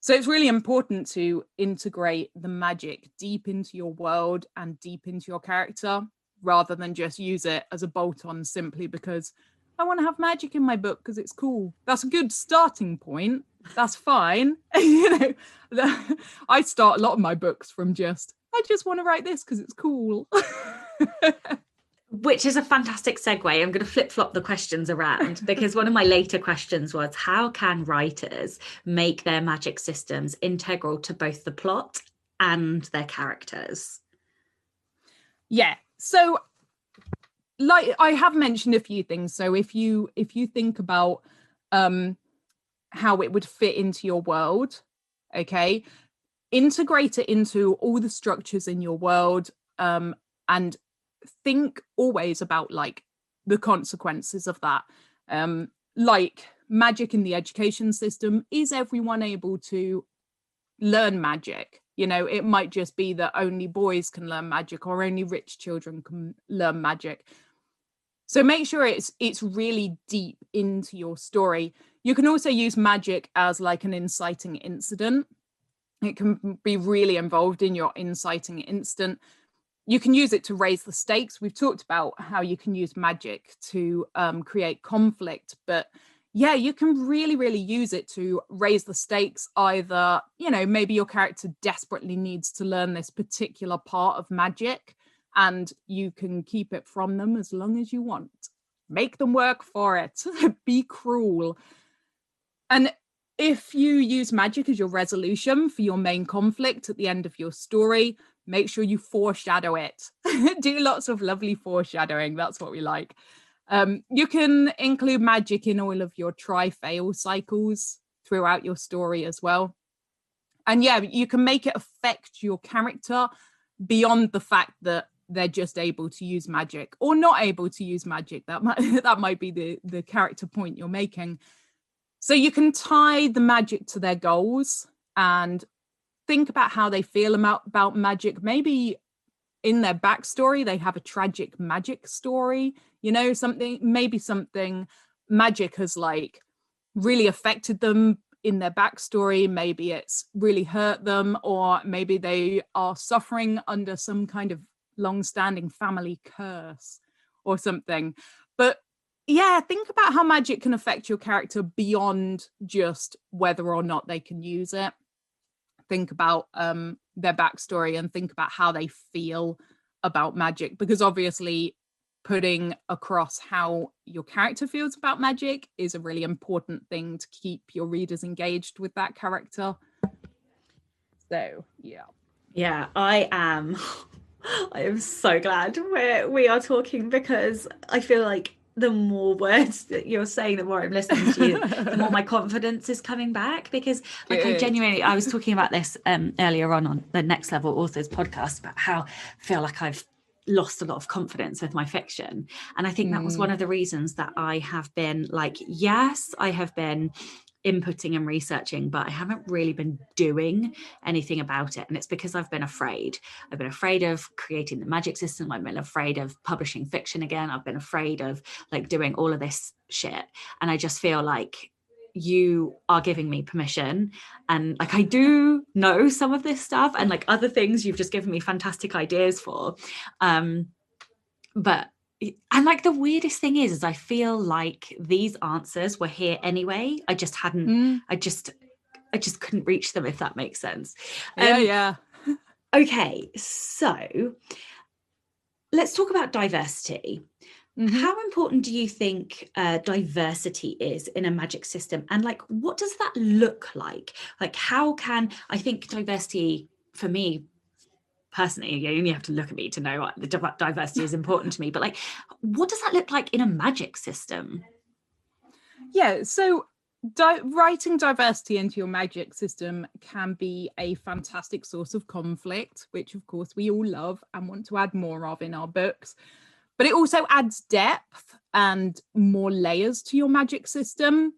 So it's really important to integrate the magic deep into your world and deep into your character, rather than just use it as a bolt-on simply because I want to have magic in my book because it's cool. That's a good starting point. That's fine. You know, I start a lot of my books from I just want to write this because it's cool. Which is a fantastic segue. I'm going to flip-flop the questions around, because one of my later questions was, how can writers make their magic systems integral to both the plot and their characters? Yeah. So, like I have mentioned a few things. So if you think about how it would fit into your world, okay, integrate it into all the structures in your world, and think always about like the consequences of that. Like magic in the education system, is everyone able to learn magic? You know, it might just be that only boys can learn magic, or only rich children can learn magic. So make sure it's really deep into your story. You can also use magic as like an inciting incident. It can be really involved in your inciting incident. You can use it to raise the stakes. We've talked about how you can use magic to create conflict, but yeah, you can really, really use it to raise the stakes. Either, you know, maybe your character desperately needs to learn this particular part of magic, and you can keep it from them as long as you want. Make them work for it. Be cruel. And if you use magic as your resolution for your main conflict at the end of your story, make sure you foreshadow it. Do lots of lovely foreshadowing. That's what we like. You can include magic in all of your try-fail cycles throughout your story as well. And yeah, you can make it affect your character beyond the fact that they're just able to use magic or not able to use magic. That might be the character point you're making. So you can tie the magic to their goals and think about how they feel about magic. Maybe in their backstory, they have a tragic magic story, you know, something magic has like really affected them in their backstory. Maybe it's really hurt them, or maybe they are suffering under some kind of long-standing family curse or something. But yeah, think about how magic can affect your character beyond just whether or not they can use it. Think about their backstory and think about how they feel about magic, because obviously putting across how your character feels about magic is a really important thing to keep your readers engaged with that character. So yeah, I am so glad we are talking, because I feel like the more words that you're saying, the more I'm listening to you, the more my confidence is coming back. Because like I was talking about this earlier on the Next Level Authors podcast about how I feel like I've lost a lot of confidence with my fiction. And I think that was one of the reasons that I have been like, yes, I have been inputting and researching, but I haven't really been doing anything about it. And it's because I've been afraid. I've been afraid of creating the magic system. I've been afraid of publishing fiction again. I've been afraid of like doing all of this shit. And I just feel like you are giving me permission, and like I do know some of this stuff, and like other things you've just given me fantastic ideas for. But and like the weirdest thing is I feel like these answers were here anyway. I just hadn't, I just couldn't reach them, if that makes sense. Yeah. Okay, so let's talk about diversity. How important do you think diversity is in a magic system? And like, what does that look like? Like, how can, I think diversity for me, personally, you only have to look at me to know what diversity is important to me, but like, what does that look like in a magic system? Yeah, so writing diversity into your magic system can be a fantastic source of conflict, which of course we all love and want to add more of in our books. But it also adds depth and more layers to your magic system.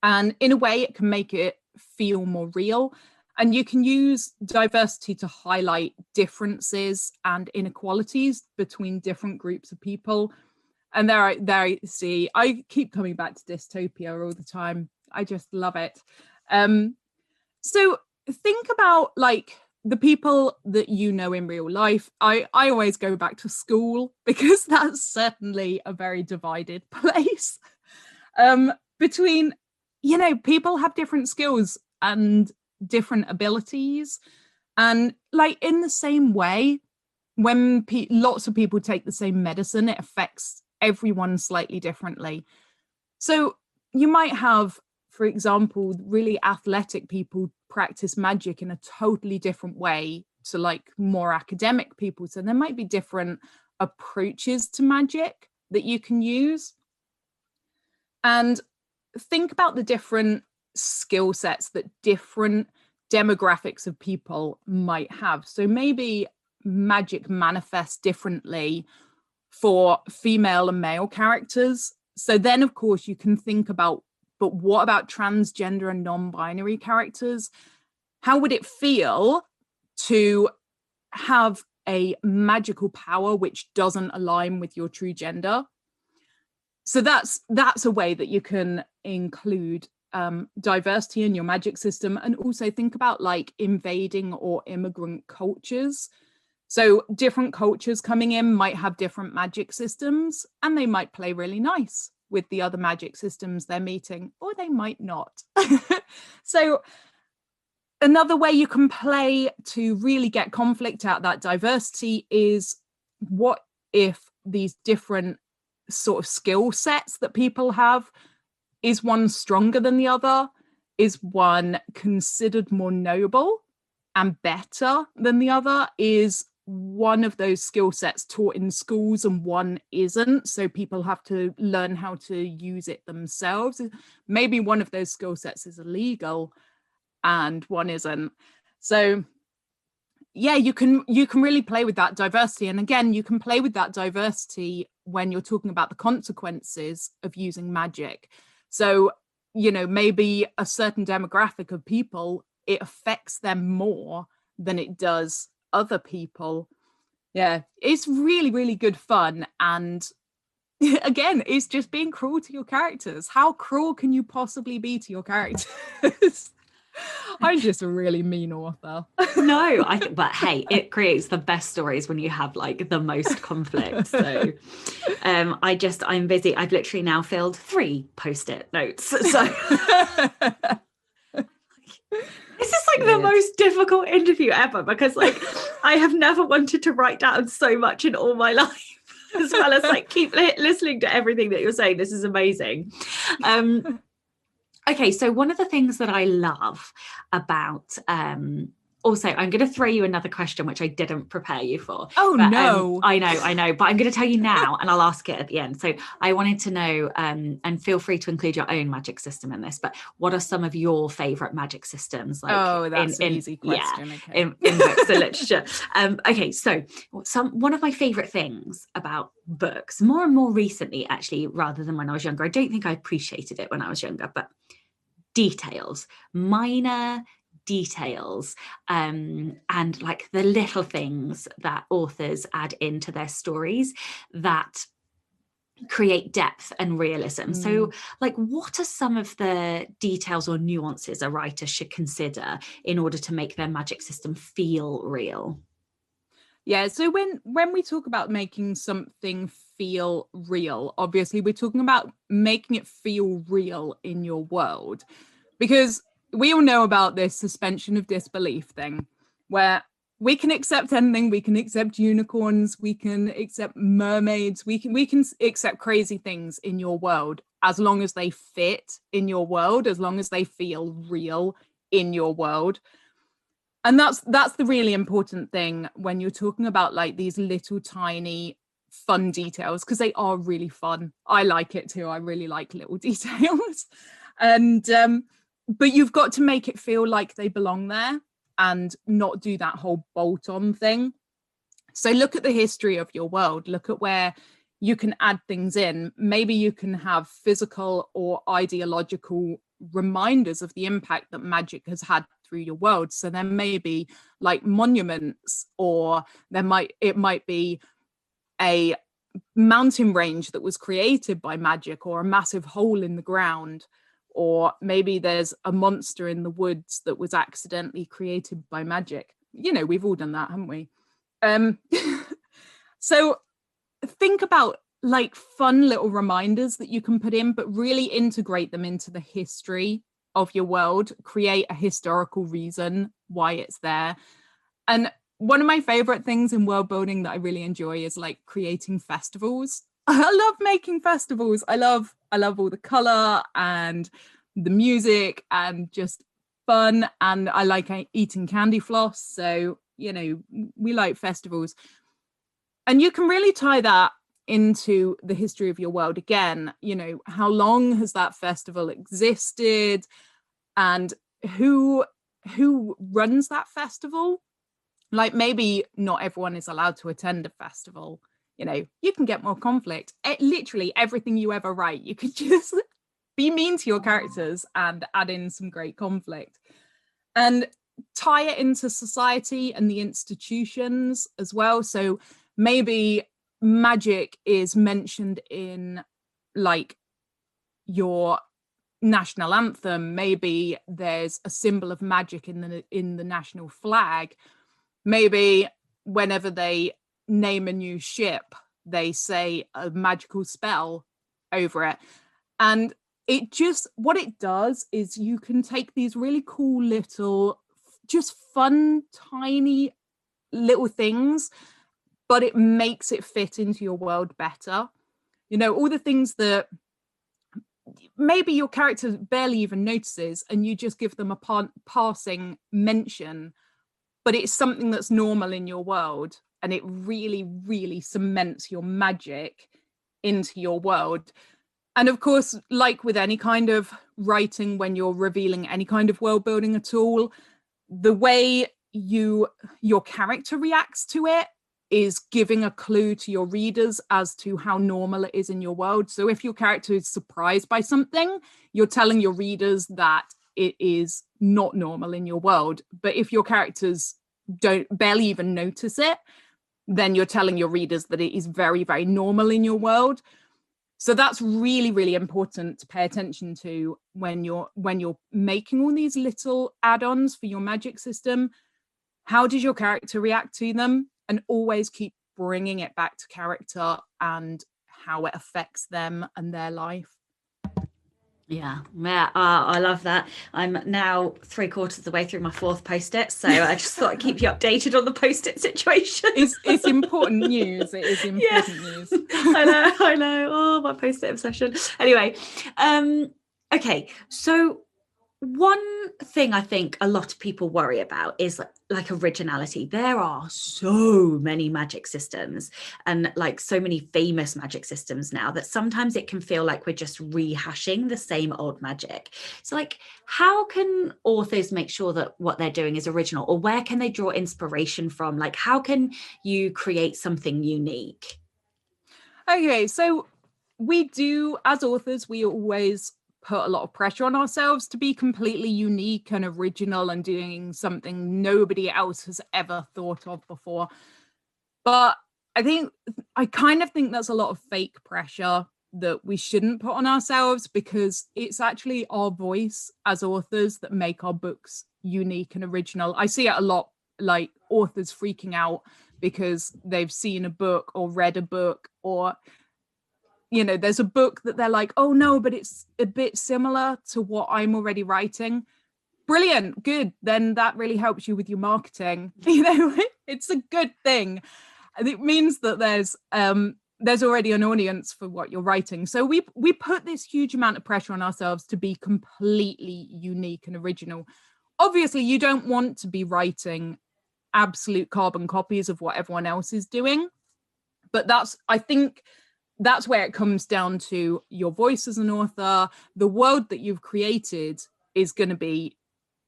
And in a way, it can make it feel more real. And you can use diversity to highlight differences and inequalities between different groups of people. And there, see, I keep coming back to dystopia all the time. I just love it. So think about like the people that you know in real life. I always go back to school because that's certainly a very divided place. Between, you know, people have different skills and different abilities, and like in the same way, when lots of people take the same medicine, it affects everyone slightly differently. So you might have, for example, really athletic people practice magic in a totally different way to like more academic people. So there might be different approaches to magic that you can use. And think about the different skill sets that different demographics of people might have. So maybe magic manifests differently for female and male characters. So then, of course, you can think about, but what about transgender and non-binary characters? How would it feel to have a magical power which doesn't align with your true gender? So that's a way that you can include diversity in your magic system, and also think about like invading or immigrant cultures. So different cultures coming in might have different magic systems, and they might play really nice with the other magic systems they're meeting, or they might not. So another way you can play to really get conflict out of that diversity is, what if these different sort of skill sets that people have, is one stronger than the other? Is one considered more noble and better than the other? Is one of those skill sets taught in schools and one isn't, so people have to learn how to use it themselves? Maybe one of those skill sets is illegal and one isn't. So yeah, you can really play with that diversity. And again, you can play with that diversity when you're talking about the consequences of using magic. So, you know, maybe a certain demographic of people, it affects them more than it does other people. Yeah, it's really, really good fun. And again, it's just being cruel to your characters. How cruel can you possibly be to your characters? I'm just a really mean author. No, but hey, it creates the best stories when you have like the most conflict. So I'm busy. I've literally now filled 3 post-it notes. So this is like the most difficult interview ever, because like I have never wanted to write down so much in all my life, as well as like keep listening to everything that you're saying. This is amazing. Okay, so one of the things that I love about also, I'm going to throw you another question, which I didn't prepare you for. Oh, but, no. I know, but I'm going to tell you now and I'll ask it at the end. So I wanted to know, and feel free to include your own magic system in this, but what are some of your favorite magic systems? Like that's an easy question. Yeah, okay. in books and literature. Okay, so one of my favorite things about books, more and more recently, actually, rather than when I was younger, I don't think I appreciated it when I was younger, but details, minor details, and like the little things that authors add into their stories that create depth and realism. So like, what are some of the details or nuances a writer should consider in order to make their magic system feel real? Yeah, so when we talk about making something feel real, obviously we're talking about making it feel real in your world, because we all know about this suspension of disbelief thing, where we can accept anything. We can accept unicorns, we can accept mermaids, we can accept crazy things in your world, as long as they fit in your world, as long as they feel real in your world. And that's the really important thing when you're talking about like these little tiny fun details, because they are really fun. I like it too. I really like little details. And but you've got to make it feel like they belong there and not do that whole bolt-on thing. So look at the history of your world. Look at where you can add things in. Maybe you can have physical or ideological reminders of the impact that magic has had through your world. So there may be like monuments, or it might be a mountain range that was created by magic, or a massive hole in the ground, or maybe there's a monster in the woods that was accidentally created by magic. You know, we've all done that, haven't we? So think about like fun little reminders that you can put in, but really integrate them into the history of your world. Create a historical reason why it's there. And one of my favorite things in world building that I really enjoy is like creating festivals. I love making festivals. I love all the color and the music and just fun. And I like eating candy floss. So, you know, we like festivals. And you can really tie that into the history of your world. Again, you know, how long has that festival existed, and who runs that festival? Like, maybe not everyone is allowed to attend a festival. You know, you can get more conflict. Literally everything you ever write, you could just be mean to your characters and add in some great conflict. And tie it into society and the institutions as well. So maybe magic is mentioned in like your national anthem. Maybe there's a symbol of magic in the national flag. Maybe whenever they name a new ship, they say a magical spell over it. And it just, what it does is you can take these really cool little, just fun, tiny little things, but it makes it fit into your world better. You know, all the things that maybe your character barely even notices, and you just give them a passing mention, but it's something that's normal in your world, and it really, really cements your magic into your world. And of course, like with any kind of writing, when you're revealing any kind of world building at all, the way your character reacts to it is giving a clue to your readers as to how normal it is in your world. So if your character is surprised by something, you're telling your readers that it is not normal in your world. But if your characters barely even notice it, then you're telling your readers that it is very, very normal in your world. So that's really, really important to pay attention to when you're making all these little add-ons for your magic system. How does your character react to them? And always keep bringing it back to character and how it affects them and their life. Yeah, I love that. I'm now 3/4 of the way through my 4th post-it, so I just thought I'd keep you updated on the post-it situation. It's important news. It is important news. I know. Oh, my post-it obsession. Anyway, okay, so One thing I think a lot of people worry about is like originality. There are so many magic systems and like so many famous magic systems now that sometimes it can feel like we're just rehashing the same old magic. So like, how can authors make sure that what they're doing is original, or where can they draw inspiration from? Like, how can you create something unique? Okay, so we do, as authors, we always put a lot of pressure on ourselves to be completely unique and original and doing something nobody else has ever thought of before. But I kind of think that's a lot of fake pressure that we shouldn't put on ourselves, because it's actually our voice as authors that make our books unique and original. I see it a lot, like authors freaking out because they've seen a book or read a book, or there's a book that they're like, oh no, but it's a bit similar to what I'm already writing. Brilliant, good. Then that really helps you with your marketing. It's a good thing. And it means that there's already an audience for what you're writing. So we put this huge amount of pressure on ourselves to be completely unique and original. Obviously, you don't want to be writing absolute carbon copies of what everyone else is doing. But I think that's where it comes down to your voice as an author. The world that you've created is going to be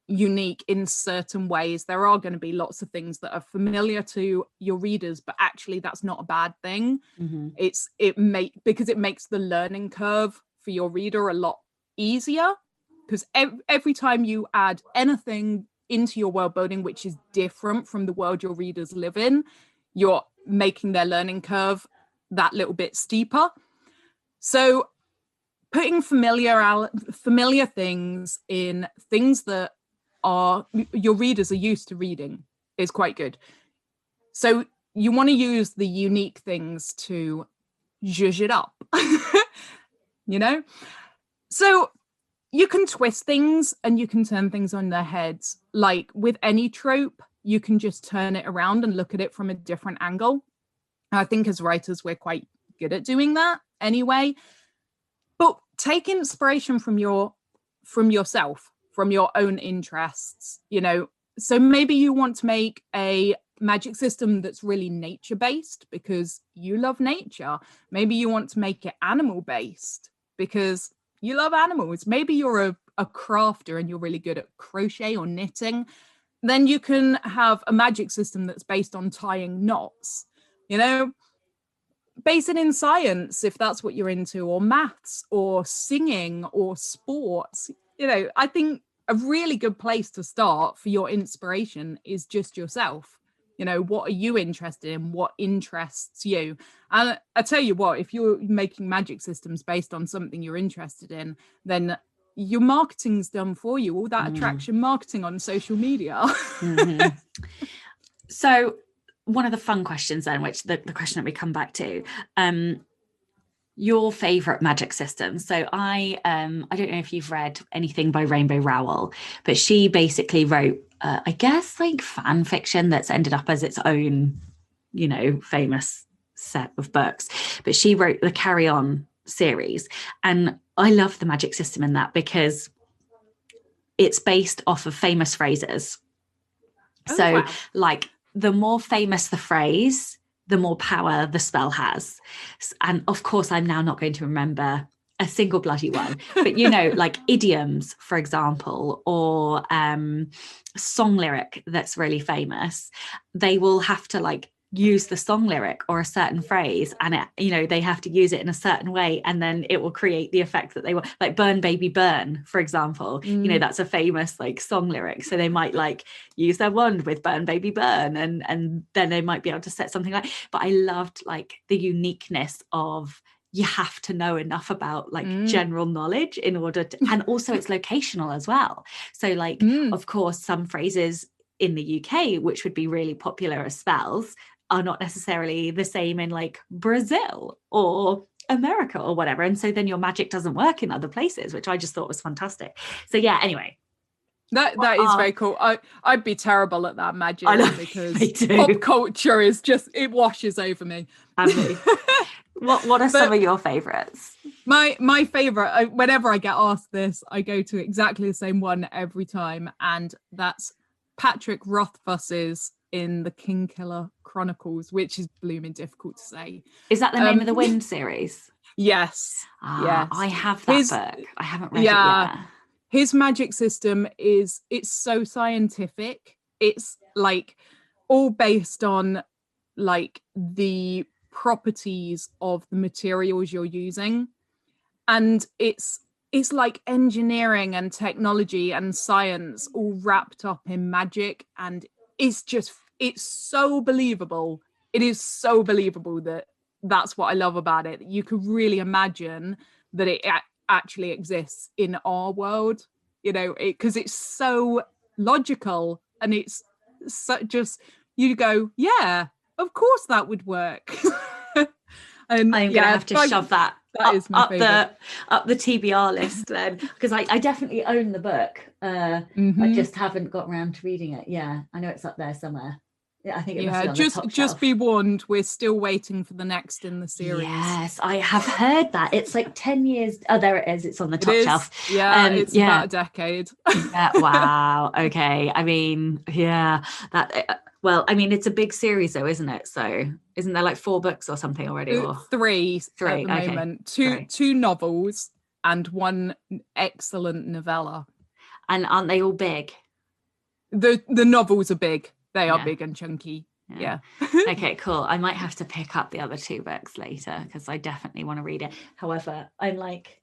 unique in certain ways. There are going to be lots of things that are familiar to your readers, but actually that's not a bad thing. Mm-hmm. Because it makes the learning curve for your reader a lot easier, because every time you add anything into your world building which is different from the world your readers live in, you're making their learning curve that little bit steeper. So putting familiar things in things that your readers are used to reading is quite good. So you want to use the unique things to zhuzh it up. So you can twist things and you can turn things on their heads. Like with any trope, you can just turn it around and look at it from a different angle. I think as writers, we're quite good at doing that anyway. But take inspiration from yourself, from your own interests. So maybe you want to make a magic system that's really nature-based because you love nature. Maybe you want to make it animal-based because you love animals. Maybe you're a crafter and you're really good at crochet or knitting. Then you can have a magic system that's based on tying knots. Base it in science if that's what you're into, or maths, or singing, or sports. I think a really good place to start for your inspiration is just yourself. What are you interested in? What interests you? And I tell you what, if you're making magic systems based on something you're interested in, then your marketing's done for you. All that attraction marketing on social media. Mm-hmm. So one of the fun questions then, which the question that we come back to, your favorite magic system. So I don't know if you've read anything by Rainbow Rowell, but she basically wrote, I guess, like fan fiction that's ended up as its own, famous set of books. But she wrote the Carry On series. And I love the magic system in that because it's based off of famous phrases. Wow. Like, the more famous the phrase, the more power the spell has. And of course, I'm now not going to remember a single bloody one, but like idioms, for example, or song lyric that's really famous, they will have to use the song lyric or a certain phrase, and they have to use it in a certain way, and then it will create the effect that they want. Like burn baby burn, for example, that's a famous song lyric, so they might use their wand with burn baby burn, and then they might be able to set something but I loved the uniqueness of, you have to know enough about general knowledge in order to, and also it's locational as well. So of course some phrases in the UK which would be really popular as spells are not necessarily the same in Brazil or America or whatever, and so then your magic doesn't work in other places, which I just thought was fantastic. So yeah, anyway, that is very cool. I'd be terrible at that magic because pop culture is just, it washes over me. What are some of your favourites? My favourite, whenever I get asked this, I go to exactly the same one every time, and that's Patrick Rothfuss's In the Kingkiller Chronicles, which is blooming difficult to say. Is that the name of the Wind series? Yes. Yes. I have that book. I haven't read it yet. His magic system it's so scientific. It's like all based on like the properties of the materials you're using. And it's like engineering and technology and science all wrapped up in magic. And it's so believable. It is so believable that's what I love about it. You could really imagine that it actually exists in our world, because it's so logical, and it's just, you go, yeah, of course that would work. And I'm gonna have to shove that is my favorite. up the TBR list then, because I definitely own the book. I just haven't got around to reading it. Yeah, I know it's up there somewhere. Yeah, I think it must be on the top just shelf. be warned, we're still waiting for the next in the series. Yes, I have heard that. It's like 10 years. Oh, there it is. It's on the top shelf. Yeah, it's about a decade. Yeah, wow. Okay. I mean, yeah, well, I mean, it's a big series though, isn't it? So isn't there like 4 books or something already? Or three at the okay. moment. Two novels and 1 excellent novella. And aren't they all big? The novels are big. They are big and chunky. Yeah. Okay, cool. I might have to pick up the other 2 books later, because I definitely want to read it. However, I'm like,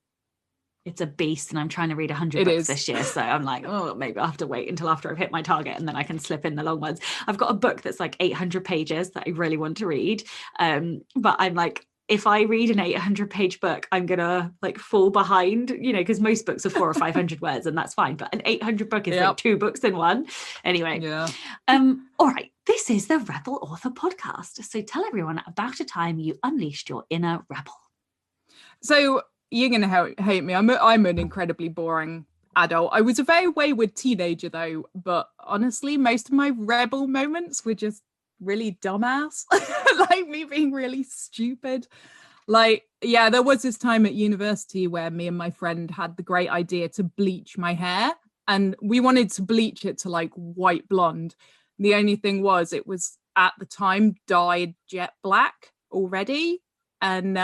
it's a beast, and I'm trying to read 100 books this year. So I'm like, oh, maybe I'll have to wait until after I've hit my target, and then I can slip in the long ones. I've got a book that's like 800 pages that I really want to read. But I'm like, if I read an 800-page book, I'm gonna like fall behind, because most books are 400 or 500 words, and that's fine. But an 800 book is like 2 books in one. Anyway, all right. This is the Rebel Author Podcast. So tell everyone about a time you unleashed your inner rebel. So you're gonna hate me. I'm an incredibly boring adult. I was a very wayward teenager though, but honestly, most of my rebel moments were just really dumbass. Like me being really stupid. Like, yeah, there was this time at university where me and my friend had the great idea to bleach my hair, and we wanted to bleach it to like white blonde. The only thing was, it was at the time dyed jet black already, and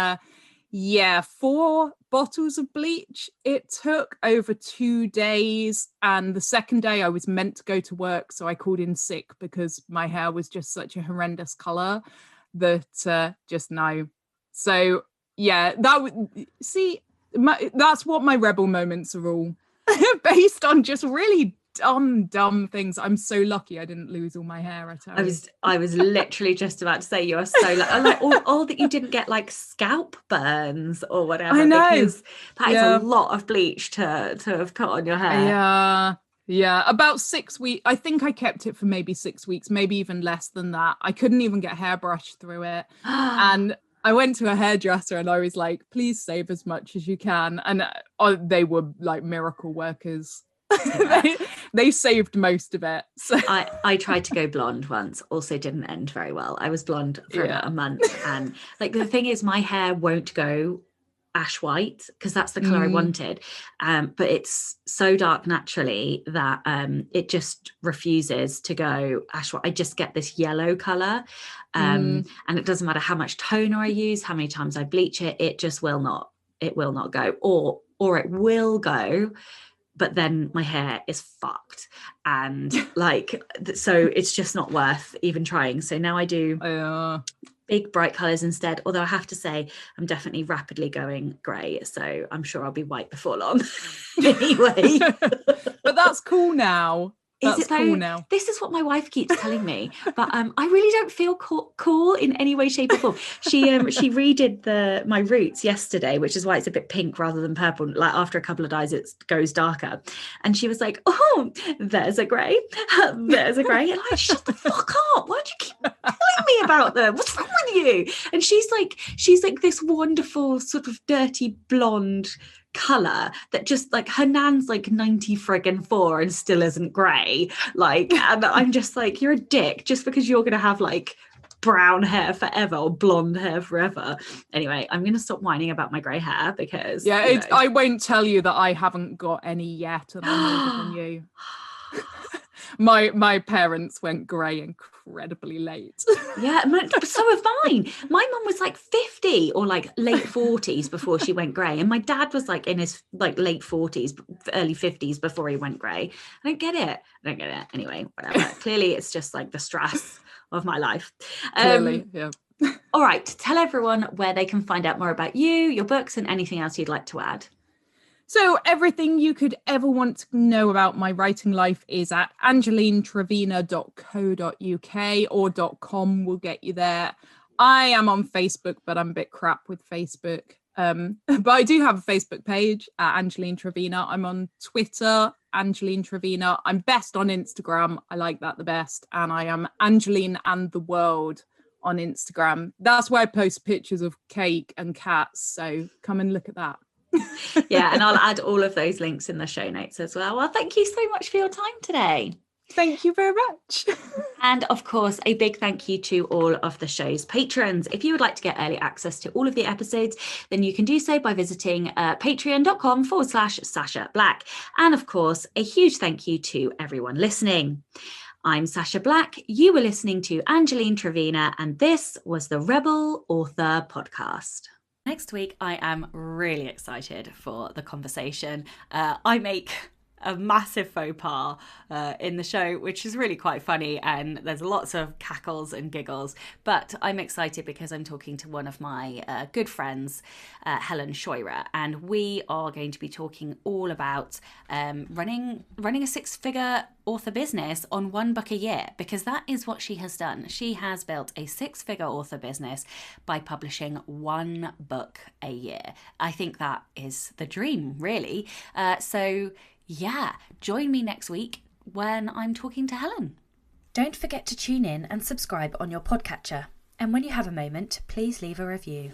4 bottles of bleach it took over 2 days, and the second day I was meant to go to work, so I called in sick because my hair was just such a horrendous color that just no. So yeah, that's what my rebel moments are all based on, just really dumb things. I'm so lucky I didn't lose all my hair. I was literally just about to say, you are so like all that you didn't get like scalp burns or whatever. I know, because that is a lot of bleach to have put on your hair. Yeah, about 6 weeks. I think I kept it for maybe 6 weeks, maybe even less than that. I couldn't even get hairbrush through it. And I went to a hairdresser and I was like, please save as much as you can. And they were like miracle workers. They saved most of it. So I tried to go blonde once, also didn't end very well. I was blonde for about a month, and like the thing is, my hair won't go ash white because that's the color I wanted, but it's so dark naturally that it just refuses to go ash white. I just get this yellow color, and it doesn't matter how much toner I use, how many times I bleach it just will not go, or it will go, but then my hair is fucked, and like, so it's just not worth even trying. So now I do big bright colors instead, although I have to say I'm definitely rapidly going grey, so I'm sure I'll be white before long. Anyway. But that's cool now. Is it cool now? This is what my wife keeps telling me, but I really don't feel cool in any way, shape, or form. She redid my roots yesterday, which is why it's a bit pink rather than purple. Like after a couple of dyes, it goes darker. And she was like, "Oh, there's a grey, there's a grey." And I'm like, "Shut the fuck up! Why do you keep telling me about them? What's wrong with you?" And she's like this wonderful sort of dirty blonde color that just like, her nan's like 90 friggin' 4 and still isn't grey, like, and I'm just like, you're a dick just because you're gonna have like brown hair forever or blonde hair forever. Anyway, I'm going to stop whining about my grey hair because I won't tell you that I haven't got any yet, and I'm older than you. My parents went grey incredibly late. Yeah, so have mine. My mum was like 50 or like late 40s before she went grey, and my dad was like in his like late 40s, early 50s before he went grey. I don't get it. Anyway, whatever. Clearly, it's just like the stress of my life. Clearly, yeah. All right, tell everyone where they can find out more about you, your books, and anything else you'd like to add. So everything you could ever want to know about my writing life is at angelinetrevena.co.uk or .com will get you there. I am on Facebook, but I'm a bit crap with Facebook. But I do have a Facebook page at Angeline Trevena. I'm on Twitter, Angeline Trevena. I'm best on Instagram. I like that the best. And I am Angeline and the World on Instagram. That's where I post pictures of cake and cats. So come and look at that. Yeah, and I'll add all of those links in the show notes as well. Well, thank you so much for your time today. Thank you very much. And of course, a big thank you to all of the show's patrons. If you would like to get early access to all of the episodes, then you can do so by visiting patreon.com/Sasha Black. And of course, a huge thank you to everyone listening. I'm Sasha Black. You were listening to Angeline Trevena, and this was the Rebel Author Podcast. Next week, I am really excited for the conversation. I make a massive faux pas in the show, which is really quite funny, and there's lots of cackles and giggles, but I'm excited because I'm talking to one of my good friends, Helen Scheurer, and we are going to be talking all about running a six-figure author business on one book a year, because that is what she has done. She has built a six-figure author business by publishing one book a year. I think that is the dream, really. So yeah, join me next week when I'm talking to Helen. Don't forget to tune in and subscribe on your podcatcher. And when you have a moment, please leave a review.